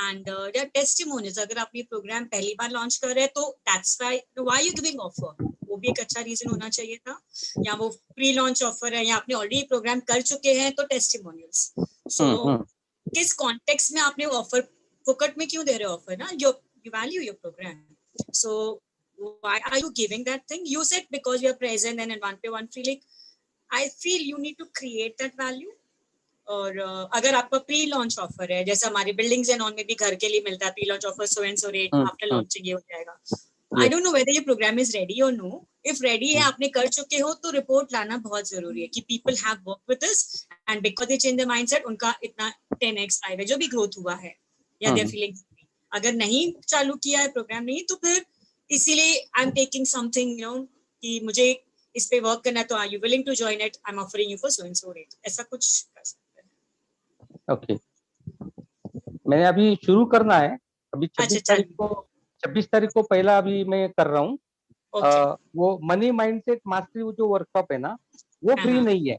And there testimonials. अगर आप ये प्रोग्राम पहली बार लॉन्च कर रहे हैं तो that's why you giving offer. वो भी एक अच्छा रीजन होना चाहिए था. या वो प्री लॉन्च ऑफर है या आपने ऑलरेडी प्रोग्राम कर चुके हैं तो टेस्टिमोनियल्स. सो किस कॉन्टेक्स्ट में आपने ऑफर फोकट में क्यों दे रहे हो ऑफर ना. You value your programme. So why are you giving that thing? You said because you are present and in one-to-one feeling. I feel you need to create that value. और अगर आपका pre launch offer है, जैसे हमारे buildings and on में भी घर के लिए मिलता है pre launch offer, so and so rate after launching ये हो जाएगा. I don't know whether your programme is ready or no. If ready है, आपने कर चुके हो तो रिपोर्ट लाना बहुत जरूरी है कि people have work with us and because they change the mindset, उनका इतना 10x 5 जो भी ग्रोथ हुआ है या दे आर फीलिंग. अगर नहीं चालू किया है प्रोग्राम नहीं, तो फिर इसीलिए आई एम टेकिंग समथिंग कि मुझे इस पे वर्क करना है, तो are you willing to join it, I am offering you for so and so rate. ऐसा कुछ कर सकते हैं. ओके, मैंने अभी शुरू करना है. अभी 26 तारीख को पहला अभी मैं कर रहा हूँ. वो मनी माइंडसेट मास्टरी जो वर्कशॉप है ना, वो फ्री नहीं है,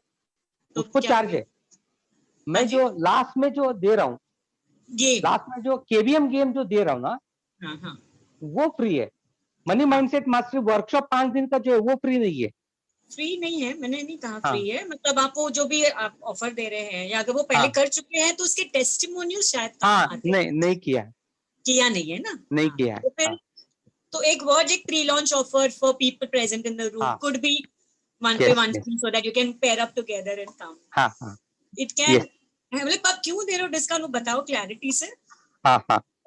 उसको चार्ज है. मैं जो लास्ट में जो दे रहा हूँ, लास्ट में जो KBM गेम जो दे रहा हूँ ना, वो फ्री है. मनी माइंडसेट मास्टरी वर्कशॉप 5 दिन का जो है वो फ्री नहीं है. फ्री नहीं है, मैंने नहीं कहा फ्री है. मतलब आप वो जो भी आप ऑफर दे रहे हैं या अगर वो पहले कर चुके हैं तो उसके टेस्टिमोनियल शायद नहीं किया नहीं है ना. नहीं किया तो फिर तो एक वर्ड, एक pre launch offer for people present in the room could be one पे one so that you can pair up together and come. It can. मतलब आप क्यों दे रहे हो डिस्काउंट, वो बताओ क्लैरिटी से.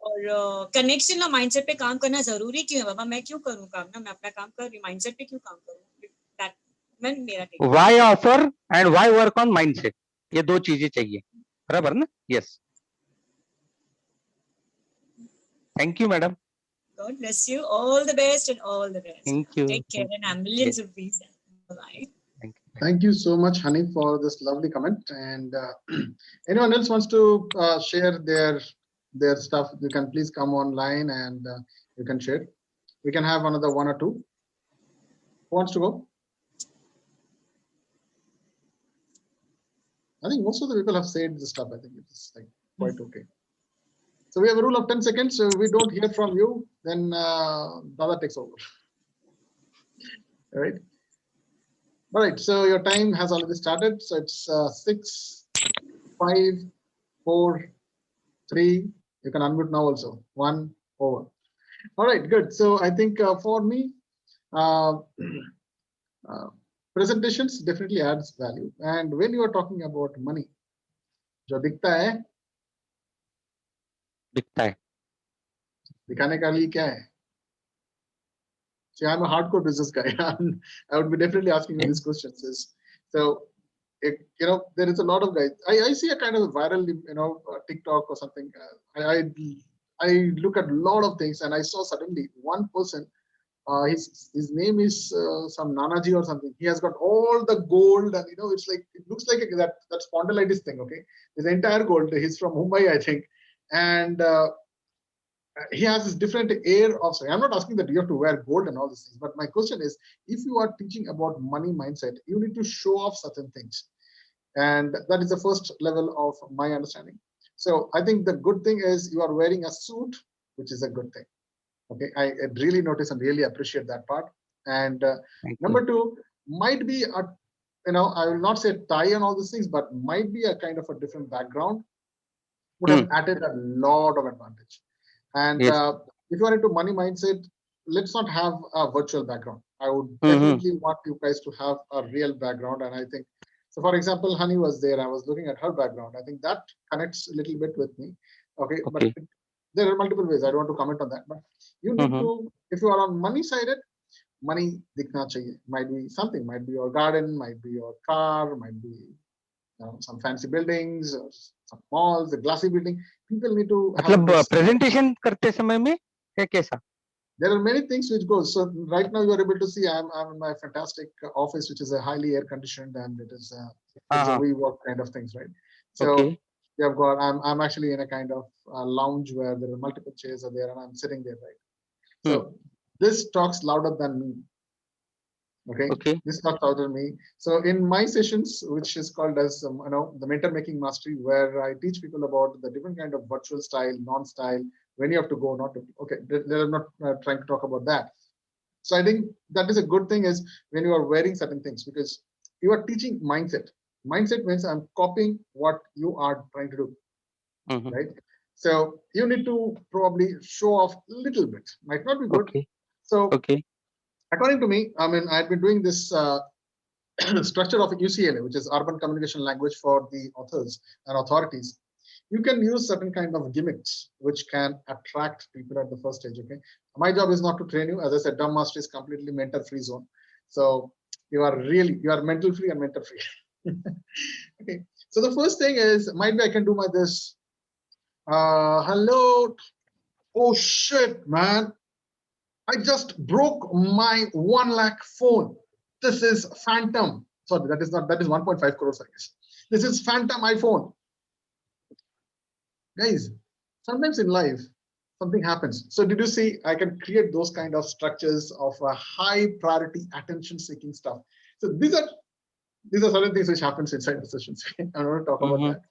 और कनेक्शन ना माइंडसेट पे काम करना जरूरी क्यों है बाबा. मैं क्यों करूं काम ना, मैं अपना काम कर रही हूं, माइंडसेट पे क्यों काम करूं. दैट मैं मेरा why offer and why work on mindset, ये दो चीजें चाहिए, बराबर ना. Yes, thank you madam. God bless you. All the best and all the best. Thank you. Take care and have millions of these. Bye. Thank you so much, Honey, for this lovely comment. And anyone else wants to share their stuff, you can please come online and you can share. We can have another 1 or 2. Who wants to go? I think most of the people have said the stuff. I think it's like quite okay. So we have a rule of 10 seconds. So if we don't hear from you, then Dada takes over. All right. All right. So your time has already started. So it's 6, 5, 4, 3. You can unmute now also. 1 over. All right. Good. So I think for me, presentations definitely adds value. And when you are talking about money, जो दिखता है दिखाने का लिए क्या है. See, I'm a hardcore business guy. I would be definitely asking you these questions. So, there is a lot of guys. I see a kind of viral, TikTok or something. I look at a lot of things, and I saw suddenly one person. His name is some Nanaji or something. He has got all the gold, and it's like it looks like that spondylitis thing. Okay, his entire gold. He's from Mumbai, I think, and he has this different air of, I'm not asking that you have to wear gold and all these things, but my question is, if you are teaching about money mindset, you need to show off certain things. And that is the first level of my understanding. So I think the good thing is you are wearing a suit, which is a good thing. Okay, I really notice and really appreciate that part. And number two, might be a, I will not say tie and all these things, but might be a kind of a different background would have added a lot of advantage. And if you are into money mindset, let's not have a virtual background. I would definitely want you guys to have a real background. And I think, so for example, Honey was there. I was looking at her background. I think that connects a little bit with me. Okay, but there are multiple ways. I don't want to comment on that. But you need to, if you are on money sided, money dikhna chahiye. Might be something, might be your garden, might be your car, might be some fancy buildings, or some malls, a glassy building. People need to have this. Presentation करते समय में है कैसा? There are many things which goes. So right now you are able to see I'm in my fantastic office, which is a highly air conditioned, and it is it's a WeWork kind of things, right? So you have got, I'm actually in a kind of lounge where there are multiple chairs are there, and I'm sitting there, right? So this talks louder than me. Okay. This talks louder than me. So in my sessions, which is called as the mentor making mastery, where I teach people about the different kind of virtual style, non-style, when you have to go, not to. Okay, I'm not trying to talk about that. So I think that is a good thing is when you are wearing certain things, because you are teaching mindset. Mindset means I'm copying what you are trying to do, right? So you need to probably show off a little bit. Might not be good. So according to me, I mean, I've been doing this structure of UCLA, which is Urban Communication Language for the authors and authorities. You can use certain kind of gimmicks which can attract people at the first stage. Okay, my job is not to train you. As I said, Dumb Master is completely mentor-free zone. So you are mental free and mentor free. Okay. So the first thing is, might be I can do my this. Hello. Oh shit, man. I just broke my 1 lakh phone. This is Phantom. Sorry, that is 1.5 crores, I guess. This is Phantom iPhone. Guys, sometimes in life, something happens. So did you see, I can create those kind of structures of a high priority attention seeking stuff. So these are certain things which happens inside the sessions. I don't want to talk about that.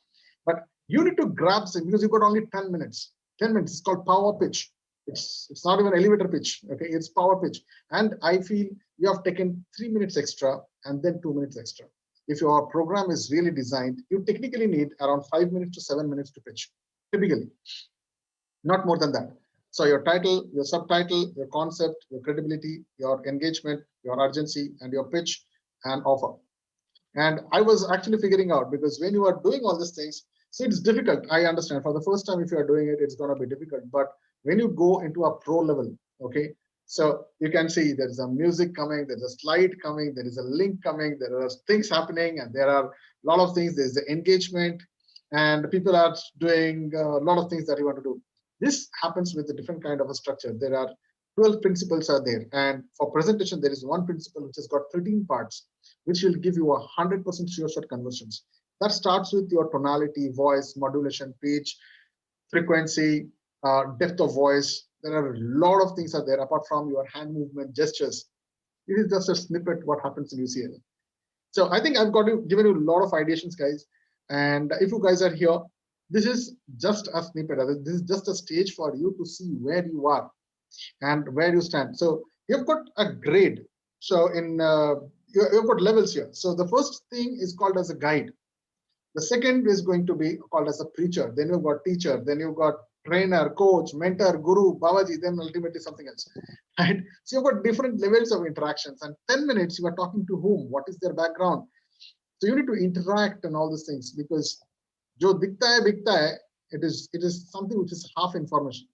But you need to grab something because you've got only 10 minutes. 10 minutes, it's called power pitch. It's not even elevator pitch, okay? It's power pitch. And I feel you have taken 3 minutes extra and then 2 minutes extra. If your program is really designed, you technically need around 5 minutes to 7 minutes to pitch, typically. Not more than that. So your title, your subtitle, your concept, your credibility, your engagement, your urgency, and your pitch and offer. And I was actually figuring out, because when you are doing all these things, so it's difficult. I understand for the first time, if you are doing it, it's going to be difficult. But when you go into a pro level, okay, so you can see there's a music coming, there's a slide coming, there is a link coming, there are things happening, and there are a lot of things. There's the engagement, and people are doing a lot of things that you want to do. This happens with a different kind of a structure. There are 12 principles are there, and for presentation, there is one principle which has got 13 parts, which will give you 100% sure shot conversions. That starts with your tonality, voice, modulation, pitch, frequency, depth of voice. There are a lot of things are there apart from your hand movement, gestures. It is just a snippet what happens in UCLA. So I think I've given you a lot of ideations, guys. And if you guys are here, this is just a snippet. This is just a stage for you to see where you are and where you stand. So you've got a grade. So in you've got levels here. So the first thing is called as a guide. The second is going to be called as a preacher. Then you've got teacher. Then you've got trainer, coach, mentor, guru, Babaji, then ultimately something else. Right? So you've got different levels of interactions. And 10 minutes, you are talking to whom? What is their background? So you need to interact and all these things, because jo dikhta hai, bikta hai, it is something which is half information.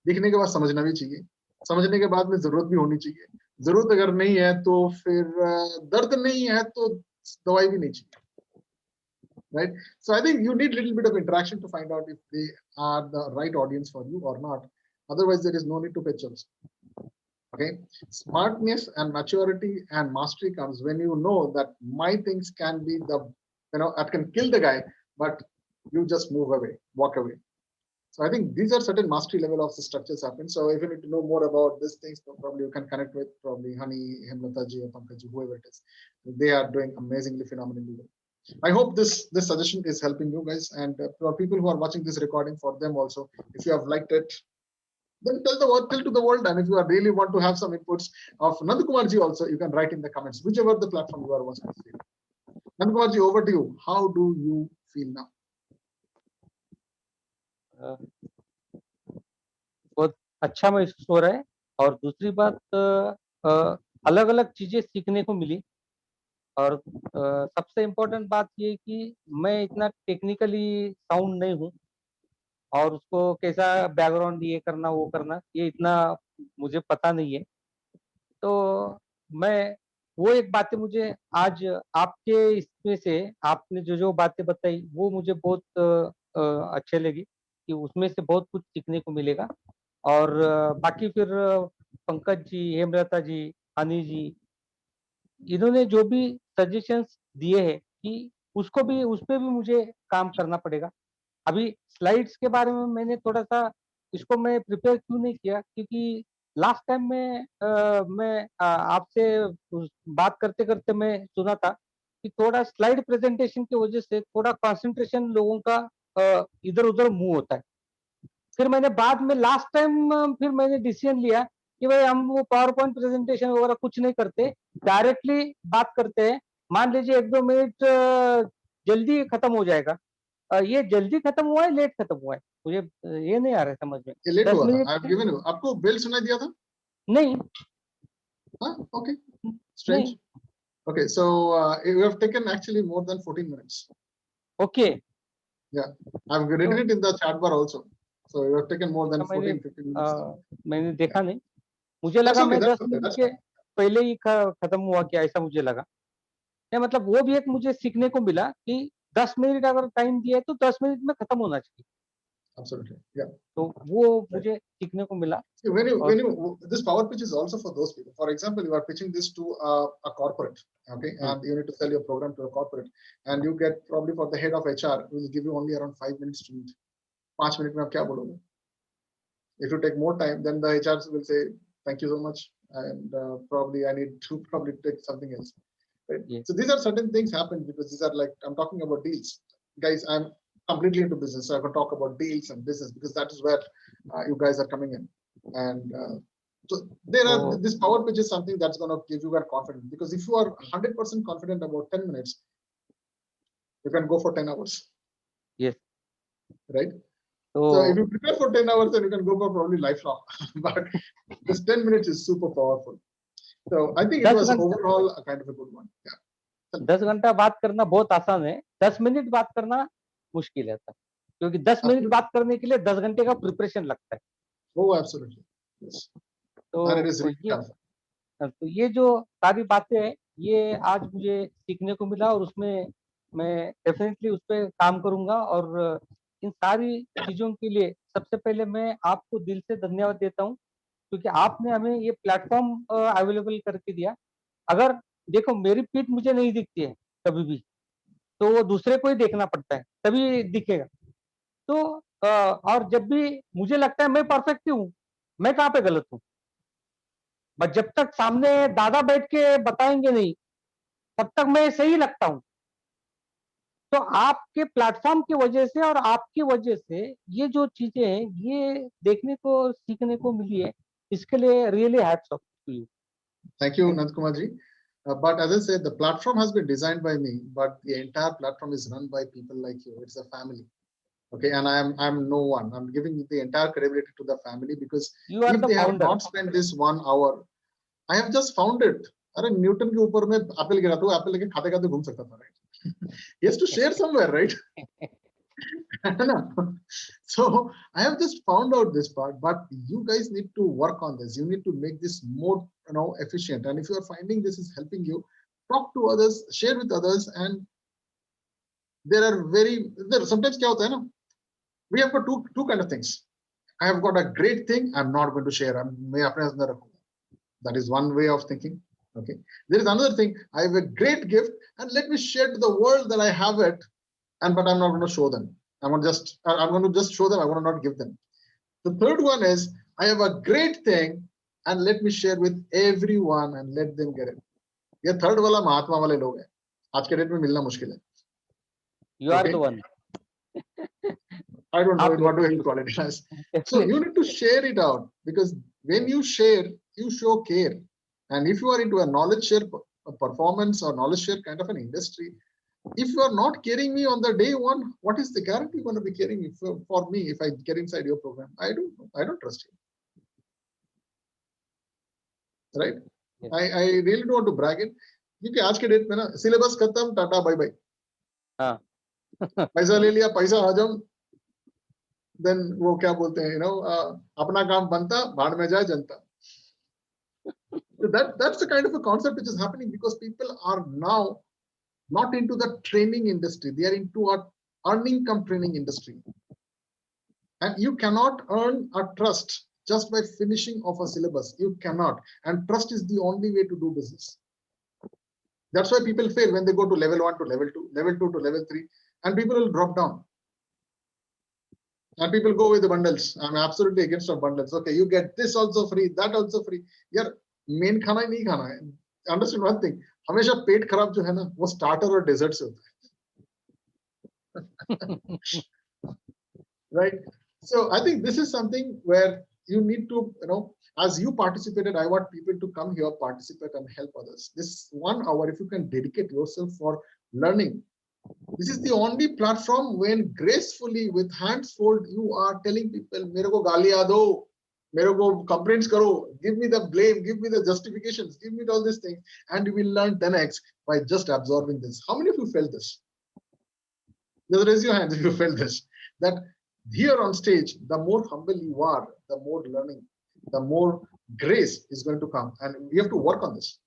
दिखने के बाद समझना भी चाहिए, समझने के बाद में जरूरत भी होनी चाहिए, जरूरत अगर नहीं है तो फिर दर्द नहीं है तो दवाई भी नहीं चाहिए, right? So I think you need a little bit of interaction to find out if they are the right audience for you or not. Otherwise, there is no need to pictures. Okay, smartness and maturity and mastery comes when you know that my things can be the, that can kill the guy, but you just move away, walk away. So I think these are certain mastery level of the structures happen. So if you need to know more about these things, probably you can connect with probably Honey, Hemlata ji or Pankaj ji, whoever it is. They are doing amazingly phenomenally well. I hope this suggestion is helping you guys, and for people who are watching this recording, for them also, if you have liked it, then tell to the world. And if you are really want to have some inputs of Nandakumar ji also, you can write in the comments, whichever the platform you are watching this video. Nandakumar ji, over to you. How do you feel now? बहुत अच्छा महसूस हो रहा है। और दूसरी बात, अलग अलग चीजें सीखने को मिली। और सबसे इम्पोर्टेंट बात ये कि मैं इतना टेक्निकली साउंड नहीं हूँ, और उसको कैसा बैकग्राउंड ये करना वो करना ये इतना मुझे पता नहीं है। तो मैं वो एक बातें मुझे आज आपके इसमें से आपने जो बातें बताई वो मुझे बहुत अच्छे लगी कि उसमें से बहुत कुछ सीखने को मिलेगा। और बाकी फिर पंकज जी, हेमलता जी, हनी जी, इन्होंने जो भी सजेशंस दिए हैं कि उसको भी उस पे भी मुझे काम करना पड़ेगा। अभी स्लाइड्स के बारे में मैंने थोड़ा-सा इसको मैं प्रिपेयर क्यों नहीं किया, क्योंकि लास्ट टाइम मैं आपसे बात करते-करते मैं सुना था कि थोड़ा स्लाइड प्रेजेंटेशन की वजह से थोड़ा कंसंट्रेशन लोगों का इधर-उधर मूव होता है। फिर मैंने बाद में लास्ट टाइम फिर मैंने डिसीजन लिया कि भाई हम वो पावर पॉइंट प्रेजेंटेशन वगैरह कुछ नहीं करते, डायरेक्टली बात करते हैं। मान लीजिए 1-2 मिनट जल्दी खत्म हो जाएगा। ये जल्दी खत्म हुआ है, लेट खत्म हुआ है, मुझे ये नहीं आ रहा है समझ में। ये लेट 10 हुआ था। Minute I have given you, आपको बेल सुनाई दिया था? नहीं, हाँ, okay, strange. Okay, so you have taken actually more than 14 minutes. Okay. Yeah, I've written it in the chat bar also. So you have taken more than 14-15 minutes. मैंने देखा नहीं, मुझे That's लगा okay, मैं that's 10 okay, मिनट that's के fine. पहले ही खत्म हुआ क्या, ऐसा मुझे लगा। नहीं, मतलब वो भी एक मुझे सीखने को मिला कि 10 मिनट अगर टाइम दिया है तो 10 मिनट में खत्म होना चाहिए। Absolutely, yeah. तो वो मुझे सीखने को मिला। See, when और you this power pitch is also for those people. For example, you are pitching this to a corporate, okay, and you need to sell your program to a corporate, and you get probably for the head of HR will give you only around 5 minutes to meet. 5 minutes में आप क्या बोलोगे? If you take more time, then the HR will say thank you so much, and probably I need to probably take something else. Right? Yeah. So these are certain things happen because these are like, I'm talking about deals. Guys, I'm completely into business, so I can talk about deals and business because that is where you guys are coming in. And so there are this power pitch is something that's going to give you that confidence, because if you are 100% confident about 10 minutes, you can go for 10 hours. Yes. Right? So if you prepare for 10 hours, then you can go for probably lifelong. But this 10 minutes is super powerful. So I think it was overall a kind of a good one. Yeah. 10 घंटा बात करना बहुत आसान है, 10 minute बात करना मुश्किल है, क्योंकि 10 मिनट बात करने के लिए 10 घंटे का प्रिपरेशन लगता है। Oh, absolutely. Yes. तो ये जो सारी बातें हैं, ये आज मुझे सीखने को मिला और उसमें मैं डेफिनेटली उस पर काम करूंगा। और इन सारी चीजों के लिए सबसे पहले मैं आपको दिल से धन्यवाद देता हूं, क्योंकि आपने हमें ये प्लेटफॉर्म अवेलेबल करके दिया। अगर देखो मेरी पीठ मुझे नहीं दिखती है कभी भी, तो वो दूसरे को ही देखना पड़ता है तभी दिखेगा। तो और जब भी मुझे लगता है मैं परफेक्ट ही हूँ, मैं कहाँ पे गलत हूँ, बट जब तक सामने दादा बैठ के बताएंगे नहीं तब तक मैं सही लगता हूँ। तो आपके प्लेटफॉर्म की वजह से और आपकी वजह से ये जो चीजें हैं ये देखने को सीखने को मिली है, इसके लिए really hats off to you. Thank you, Nandakumar ji. But as I said, the platform has been designed by me, but the entire platform is run by people like you. It's a family. Okay, and I'm no one. I'm giving the entire credibility to the family, because if they have not spent this 1 hour, I have just found it. अरे Newton के ऊपर में Apple गिरा तो Apple लेके खाते खाते घूम सकता था, right? He has to share somewhere, right? So I have just found out this part, but you guys need to work on this. You need to make this more, efficient. And if you are finding this is helping you, talk to others, share with others. And sometimes क्या होता है ना, we have got two kind of things. I have got a great thing, I'm not going to share. मैं अपने अंदर रखूंगा. That is one way of thinking. Okay. There is another thing. I have a great gift, and let me share to the world that I have it, but I'm not going to show them. I'm going to just show them. I want to not give them. The third one is, I have a great thing and let me share with everyone and let them get it. ये third वाला महात्मा वाले लोग हैं. आज के date में मिलना मुश्किल है. You are Okay. the one. I don't know आप what do you call it as. So you need to share it out, because when you share, you show care. And if you are into a knowledge share performance or knowledge share kind of an industry, if you are not carrying me on the day one, what is the guarantee you're going to be carrying me for me if I get inside your program? I don't know. I don't trust you. Right? Yes. I really don't want to brag it. क्योंकि आज के date में ना syllabus खत्म, tata bye bye. हाँ. पैसा ले लिया, पैसा हजम. Then वो क्या बोलते हैं, अपना काम बनता, भाड़ में जाए जनता. So that's the kind of a concept which is happening, because people are now not into the training industry. They are into a earning come training industry. And you cannot earn a trust just by finishing off a syllabus. You cannot. And trust is the only way to do business. That's why people fail when they go to level 1 to level 2, level 2 to level 3, and people will drop down. And people go with the bundles. I'm absolutely against of bundles. Okay, you get this also free, that also free. यार main खाना ही नहीं खाना है. Understand one thing. हमेशा पेट खराब जो है ना, वो starter और dessert से होता है. Right? So I think this is something where you need to, as you participated, I want people to come here, participate and help others. This 1 hour, if you can dedicate yourself for learning, this is the only platform when gracefully with hands fold, you are telling people, मेरे को गालियाँ दो, मेरे को complaints करो, give me the blame, give me the justifications, give me all these things, and you will learn 10x by just absorbing this. How many of you felt this? Just raise your hands if you felt this. That here on stage, the more humble you are, the more learning, the more grace is going to come, and we have to work on this.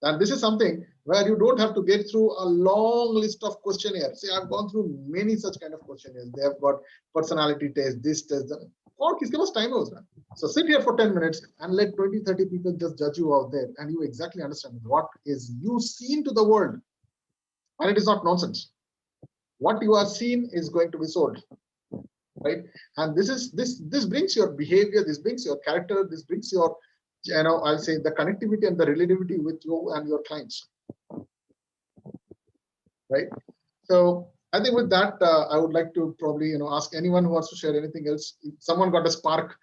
And this is something where you don't have to get through a long list of questionnaires. See, I've gone through many such kind of questionnaires. They have got personality test, this test, that. Or kiske paas time hai. So sit here for 10 minutes and let 20, 30 people just judge you out there, and you exactly understand what is you seen to the world. And it is not nonsense. What you are seen is going to be sold. Right? And this brings your behavior, this brings your character, this brings your, I'll say the connectivity and the relativity with you and your clients. Right? So I think with that, I would like to probably, ask anyone who wants to share anything else. If someone got a spark,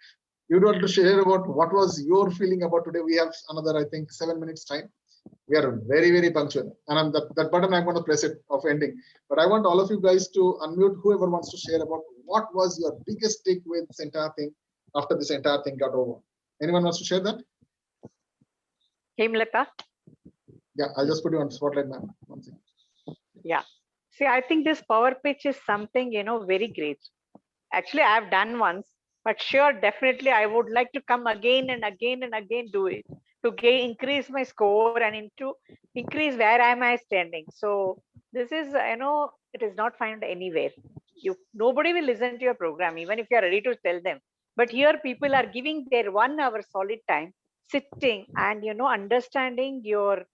you'd want to share about what was your feeling about today. We have another, I think, 7 minutes time. We are very, very punctual. And that button, I'm going to press it of ending. But I want all of you guys to unmute whoever wants to share about what was your biggest take with this entire thing after this entire thing got over. Anyone wants to share that? Hemlata. Yeah, I'll just put you on spotlight, ma'am. Yeah. See, I think this power pitch is something, very great. Actually, I've done once, but sure, definitely, I would like to come again and again and again do it to increase my score and to increase where am I standing. So this is, it is not found anywhere. Nobody will listen to your program, even if you are ready to tell them. But here people are giving their 1 hour solid time, sitting and, understanding your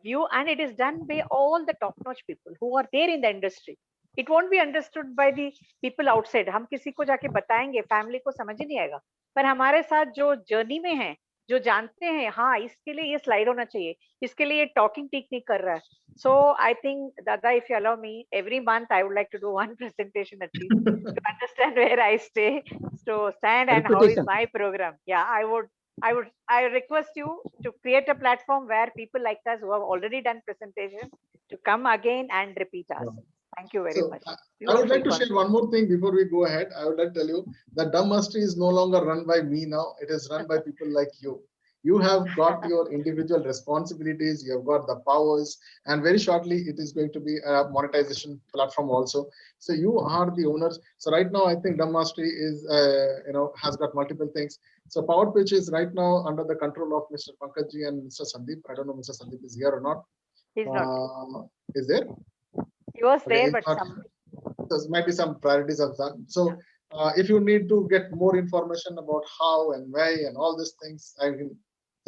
view, and it is done by all the top-notch people who are there in the industry. It won't be understood by the people outside. हम किसी को जाके बताएंगे, family को समझ ही नहीं आएगा. पर हमारे साथ जो journey में हैं, जो जानते हैं, हाँ इसके लिए ये slide होना चाहिए, इसके लिए ये talking technique कर रहा है. So I think, Dada, if you allow me, every month I would like to do one presentation at least to understand where I stay, to stand and how is my program. Yeah, I request you to create a platform where people like us who have already done presentation to come again and repeat us. Thank you very much. I would like to share one more thing before we go ahead. I would like to tell you that Dumb Mastery is no longer run by me now. It is run by people like you. You have got your individual responsibilities, you have got the powers, and very shortly it is going to be a monetization platform also. So you are the owners. So right now, I think Dumb Mastery is, has got multiple things. So Power Pitch is right now under the control of Mr. Pankaj and Mr. Sandeep. I don't know Mr. Sandeep is here or not. He's not. Is there? He was Okay, there, but there might be some priorities of that. So if you need to get more information about how and why and all these things, I will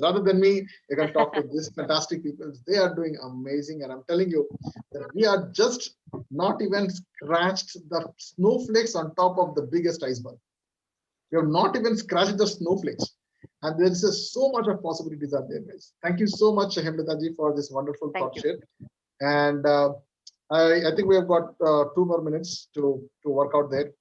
Rather than me, you can talk to these fantastic people. They are doing amazing. And I'm telling you that we are just not even scratched the snowflakes on top of the biggest iceberg. We have not even scratched the snowflakes. And there is just so much of possibilities are there, guys. Thank you so much, Hemlataji, for this wonderful thought share. And I think we have got 2 more minutes to work out there.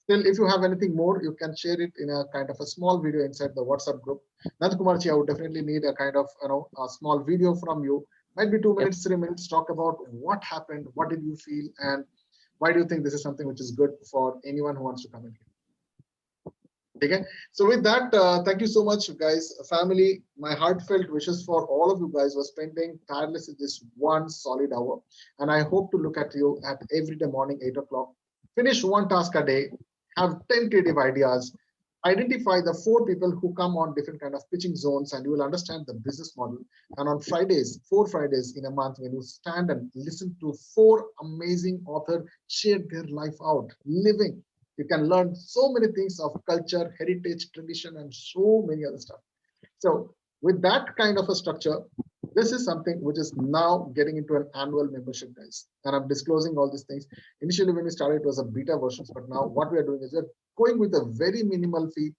Still, if you have anything more, you can share it in a kind of a small video inside the WhatsApp group. Nandakumarji, I would definitely need a kind of a small video from you. Might be 2 minutes, 3 minutes. Talk about what happened, what did you feel, and why do you think this is something which is good for anyone who wants to come in here. Okay, so with that, thank you so much, guys. Family, my heartfelt wishes for all of you guys who are spending tirelessly this 1 solid hour, and I hope to look at you at every day morning 8 o'clock. Finish 1 task a day, have 10 creative ideas, identify the 4 people who come on different kind of pitching zones, and you will understand the business model. And on Fridays, 4 Fridays in a month, when you stand and listen to 4 amazing authors share their life out, living, you can learn so many things of culture, heritage, tradition, and so many other stuff. So with that kind of a structure, this is something which is now getting into an annual membership, guys. And I'm disclosing all these things. Initially, when we started, it was a beta versions, but now what we are doing is we're going with a very minimal fee.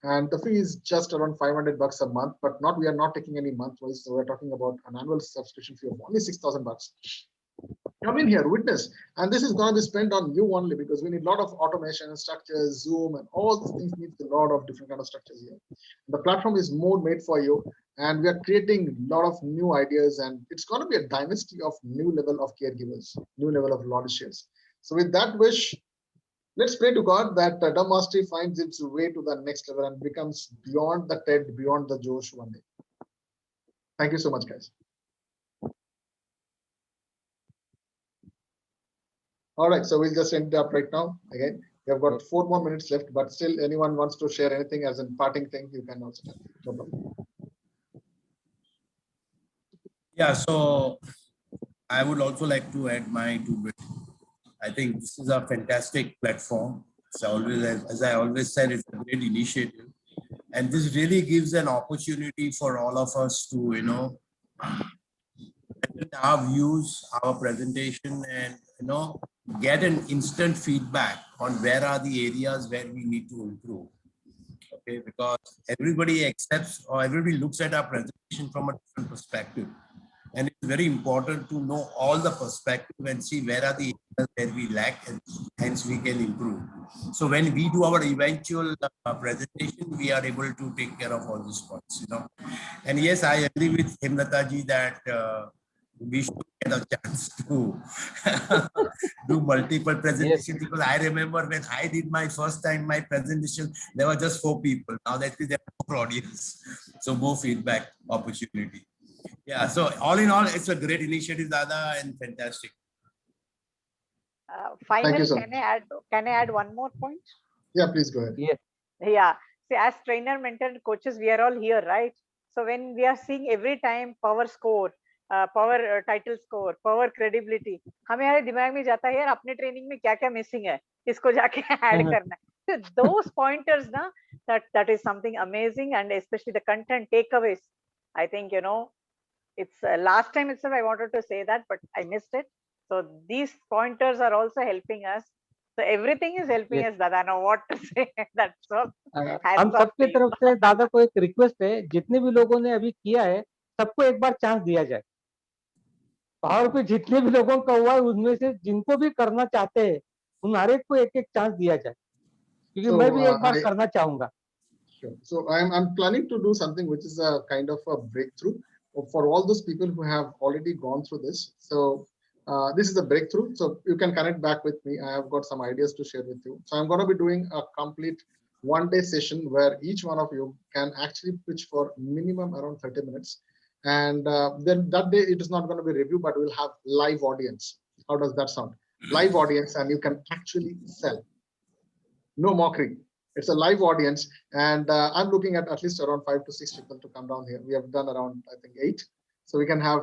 And the fee is just around $500 a month, but we are not taking any month-wise. So we're talking about an annual subscription fee of only $6,000. Come in here, witness, and this is going to be spent on you only, because we need a lot of automation, structures, Zoom, and all these things need a lot of different kind of structures here. The platform is more made for you, and we are creating a lot of new ideas, and it's going to be a dynasty of new level of caregivers, new level of lordiships. So with that wish, let's pray to God that Dhamma Mastery finds its way to the next level and becomes beyond the TED, beyond the Josh one day. Thank you so much, guys. All right, so we'll just end up right now. Again, we have got 4 more minutes left, but still, anyone wants to share anything as a parting thing, you can also tell. No problem. Yeah, so I would also like to add my 2 bits. I think this is a fantastic platform. So as I always said, it's a great initiative. And this really gives an opportunity for all of us to, present our views, our presentation, and, get an instant feedback on where are the areas where we need to improve. Okay, because everybody accepts or everybody looks at our presentation from a different perspective. And it's very important to know all the perspective and see where are the areas where we lack, and hence we can improve. So when we do our eventual presentation, we are able to take care of all these points, And yes, I agree with Hemlataji that we should get a chance to do multiple presentations, because I remember when I did my first time my presentation, there were just 4 people. Now that there are more audience, so more feedback opportunity. Yeah, so all in all, it's a great initiative, Dada, and fantastic. Finally, can I add one more point? Yeah, please go ahead. Yeah. See, as trainer, mentor, and coaches, we are all here, right? So when we are seeing every time power score, power title score, power credibility, हमारे दिमाग में जाता है यार अपने training में क्या क्या मिसिंग है, इसको जाके ऐड करना है. So those pointers, na, that is something amazing, and especially the content takeaways. I think it's last time itself I wanted to say that, but I missed it. So these pointers are also helping us. So everything is helping us, Dada. Now what to say? That's all. हम सबके तरफ से दादा को एक request है, जितने भी लोगों ने अभी किया है सबको एक बार चांस दिया जाए. और पे जितने भी लोगों का हुआ है उनमें से जिनको भी करना चाहते हैं उन हर एक को एक चांस दिया जाए, क्योंकि मैं भी एक बार करना चाहूंगा. Sure. So I'm planning to do something which is a kind of a breakthrough for all those people who have already gone through this. So this is a breakthrough. So you can connect back with me. I have got some ideas to share with you. So I'm going to be doing a complete 1-day session where each one of you can actually pitch for minimum around 30 minutes. And then that day it is not going to be review, but we'll have live audience. How does that sound? Live audience, and you can actually sell. No mockery. It's a live audience, and I'm looking at least around 5 to 6 people to come down here. We have done around, I think, 8. So we can have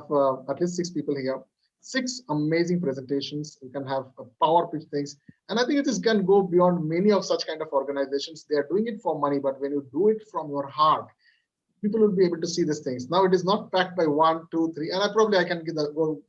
at least 6 people here. 6 amazing presentations. We can have power pitch things. And I think it can go beyond many of such kind of organizations. They are doing it for money, but when you do it from your heart, people will be able to see these things. Now it is not packed by 1, 2, 3, and I can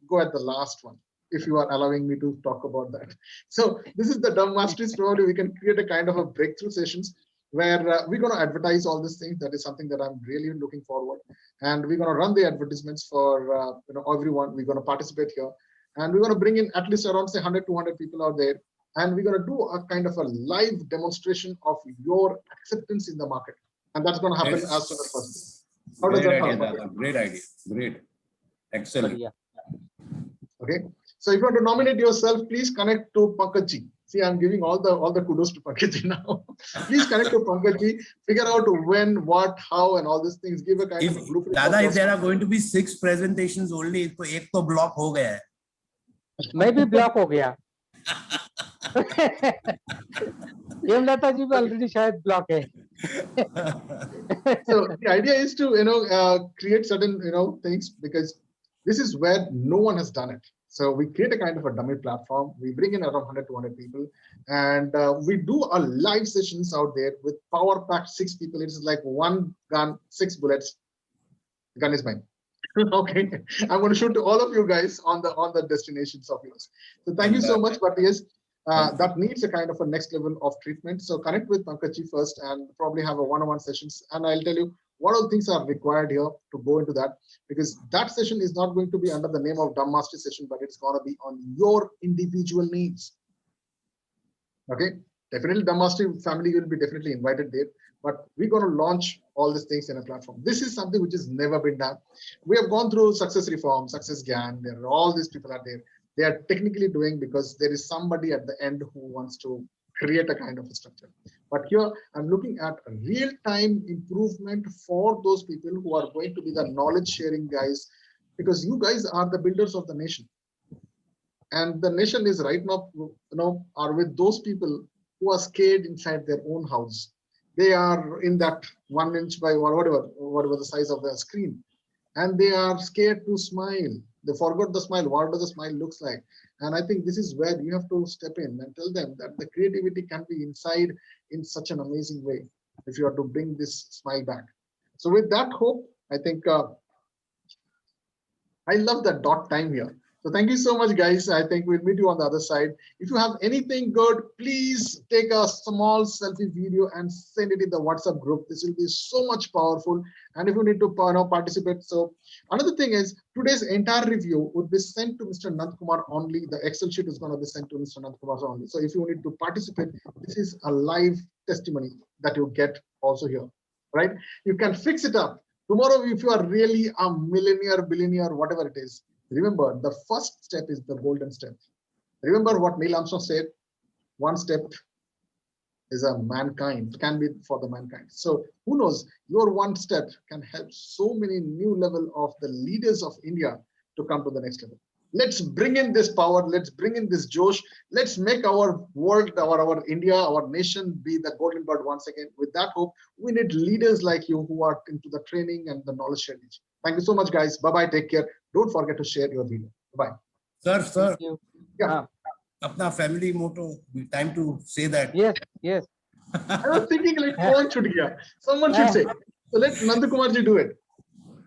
go at the last one if you are allowing me to talk about that. So this is the Dumb Masteries. Probably we can create a kind of a breakthrough sessions where we're going to advertise all these things. That is something that I'm really looking forward. And we're going to run the advertisements for everyone. We're going to participate here. And we're going to bring in at least around say 100, 200 people out there. And we're going to do a kind of a live demonstration of your acceptance in the market. And that's going to happen as soon as possible. How does that sound? Great idea. Great. Excellent. Okay. So if you want to nominate yourself, please connect to Pankaj. See, I'm giving all the kudos to Pankaj now. Please connect to Pankaj. Figure out when, what, how, and all these things. Give a kind of blueprint. Dada, if there are going to be 6 presentations only, तो एक तो block हो गया है. मैं भी block हो गया. हेमलता जी भी already शायद block है. So the idea is to create certain things, because this is where no one has done it. So we create a kind of a dummy platform. We bring in around 100, 200 people, and we do a live sessions out there with power packed 6 people. It's like 1 gun, 6 bullets. The gun is mine. Okay, I'm going to shoot to all of you guys on the destinations of yours. So thank you so much. But yes, that needs a kind of a next level of treatment. So connect with Pankaj first and probably have a one-on-one sessions. And I'll tell you what all things are required here to go into that, because that session is not going to be under the name of Dumb Mastery session, but it's going to be on your individual needs. Okay, definitely Dumb Mastery family will be definitely invited there, but we're going to launch all these things in a platform. This is something which has never been done. We have gone through Success Reform, Success GAN. There are all these people are there. They are technically doing because there is somebody at the end who wants to create a kind of a structure. But here I'm looking at a real-time improvement for those people who are going to be the knowledge sharing guys, because you guys are the builders of the nation. And the nation is right now, are with those people who are scared inside their own house. They are in that 1 inch by whatever the size of the screen, and they are scared to smile. They forgot the smile. What does the smile looks like? And I think this is where you have to step in and tell them that the creativity can be inside in such an amazing way if you are to bring this smile back. So with that hope, I think I love the dot time here. So thank you so much, guys. I think we'll meet you on the other side. If you have anything good, please take a small selfie video and send it in the WhatsApp group. This will be so much powerful. And if you need to participate. So another thing is today's entire review would be sent to Mr. Nandkumar only. The Excel sheet is going to be sent to Mr. Nandkumar only. So if you need to participate, this is a live testimony that you get also here, right? You can fix it up. Tomorrow, if you are really a millionaire, billionaire, whatever it is, remember, the first step is the golden step. Remember what Neil Armstrong said, one step is a mankind, can be for the mankind. So who knows, your one step can help so many new level of the leaders of India to come to the next level. Let's bring in this power. Let's bring in this Josh. Let's make our world, our India, our nation be the golden bird once again. With that hope, we need leaders like you who are into the training and the knowledge sharing. Thank you so much, guys. Bye-bye. Take care. Don't forget to share your video. Bye. Sir. Yeah. Apna family motto, time to say that. Yes. I was thinking like phone should get. Someone should say. So let Nandakumar ji do it.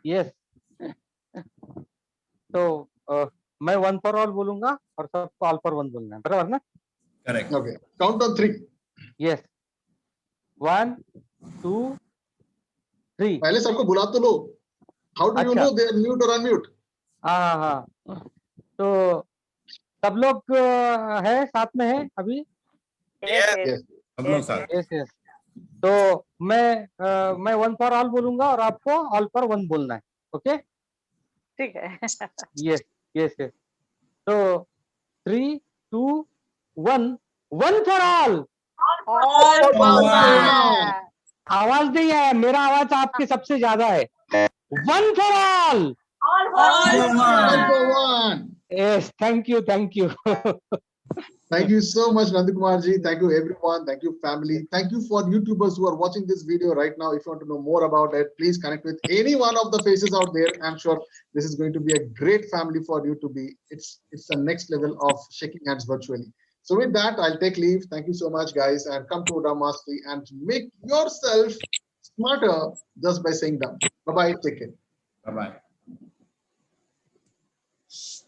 Yes. तो मैं 1 for all बोलूंगा और सबको all for 1 बोलना है, बराबर ना? Correct. Okay. Count on 3. Yes. 1, 2, 3. पहले सबको बुला तो लो. How do you know they are mute or unmute? हाँ. तो सब लोग है साथ में है अभी? Yes. हम लोग साथ. Yes. तो मैं 1 for all बोलूंगा और आपको all for 1 बोलना है. ओके? ठीक है. Yes. तो 3, 2, 1. 1 for all. All for one. आवाज नहीं आया, मेरा आवाज आपके सबसे ज्यादा है. 1 for all. All for one. Yes, thank you. Thank you so much, Nandakumar ji. Thank you, everyone. Thank you, family. Thank you for YouTubers who are watching this video right now. If you want to know more about it, please connect with any one of the faces out there. I'm sure this is going to be a great family for you to be. It's the next level of shaking hands virtually. So with that, I'll take leave. Thank you so much, guys, and come to Dumb Mastery and make yourself smarter just by saying dumb. Bye-bye. Bye bye. Take care. Bye bye.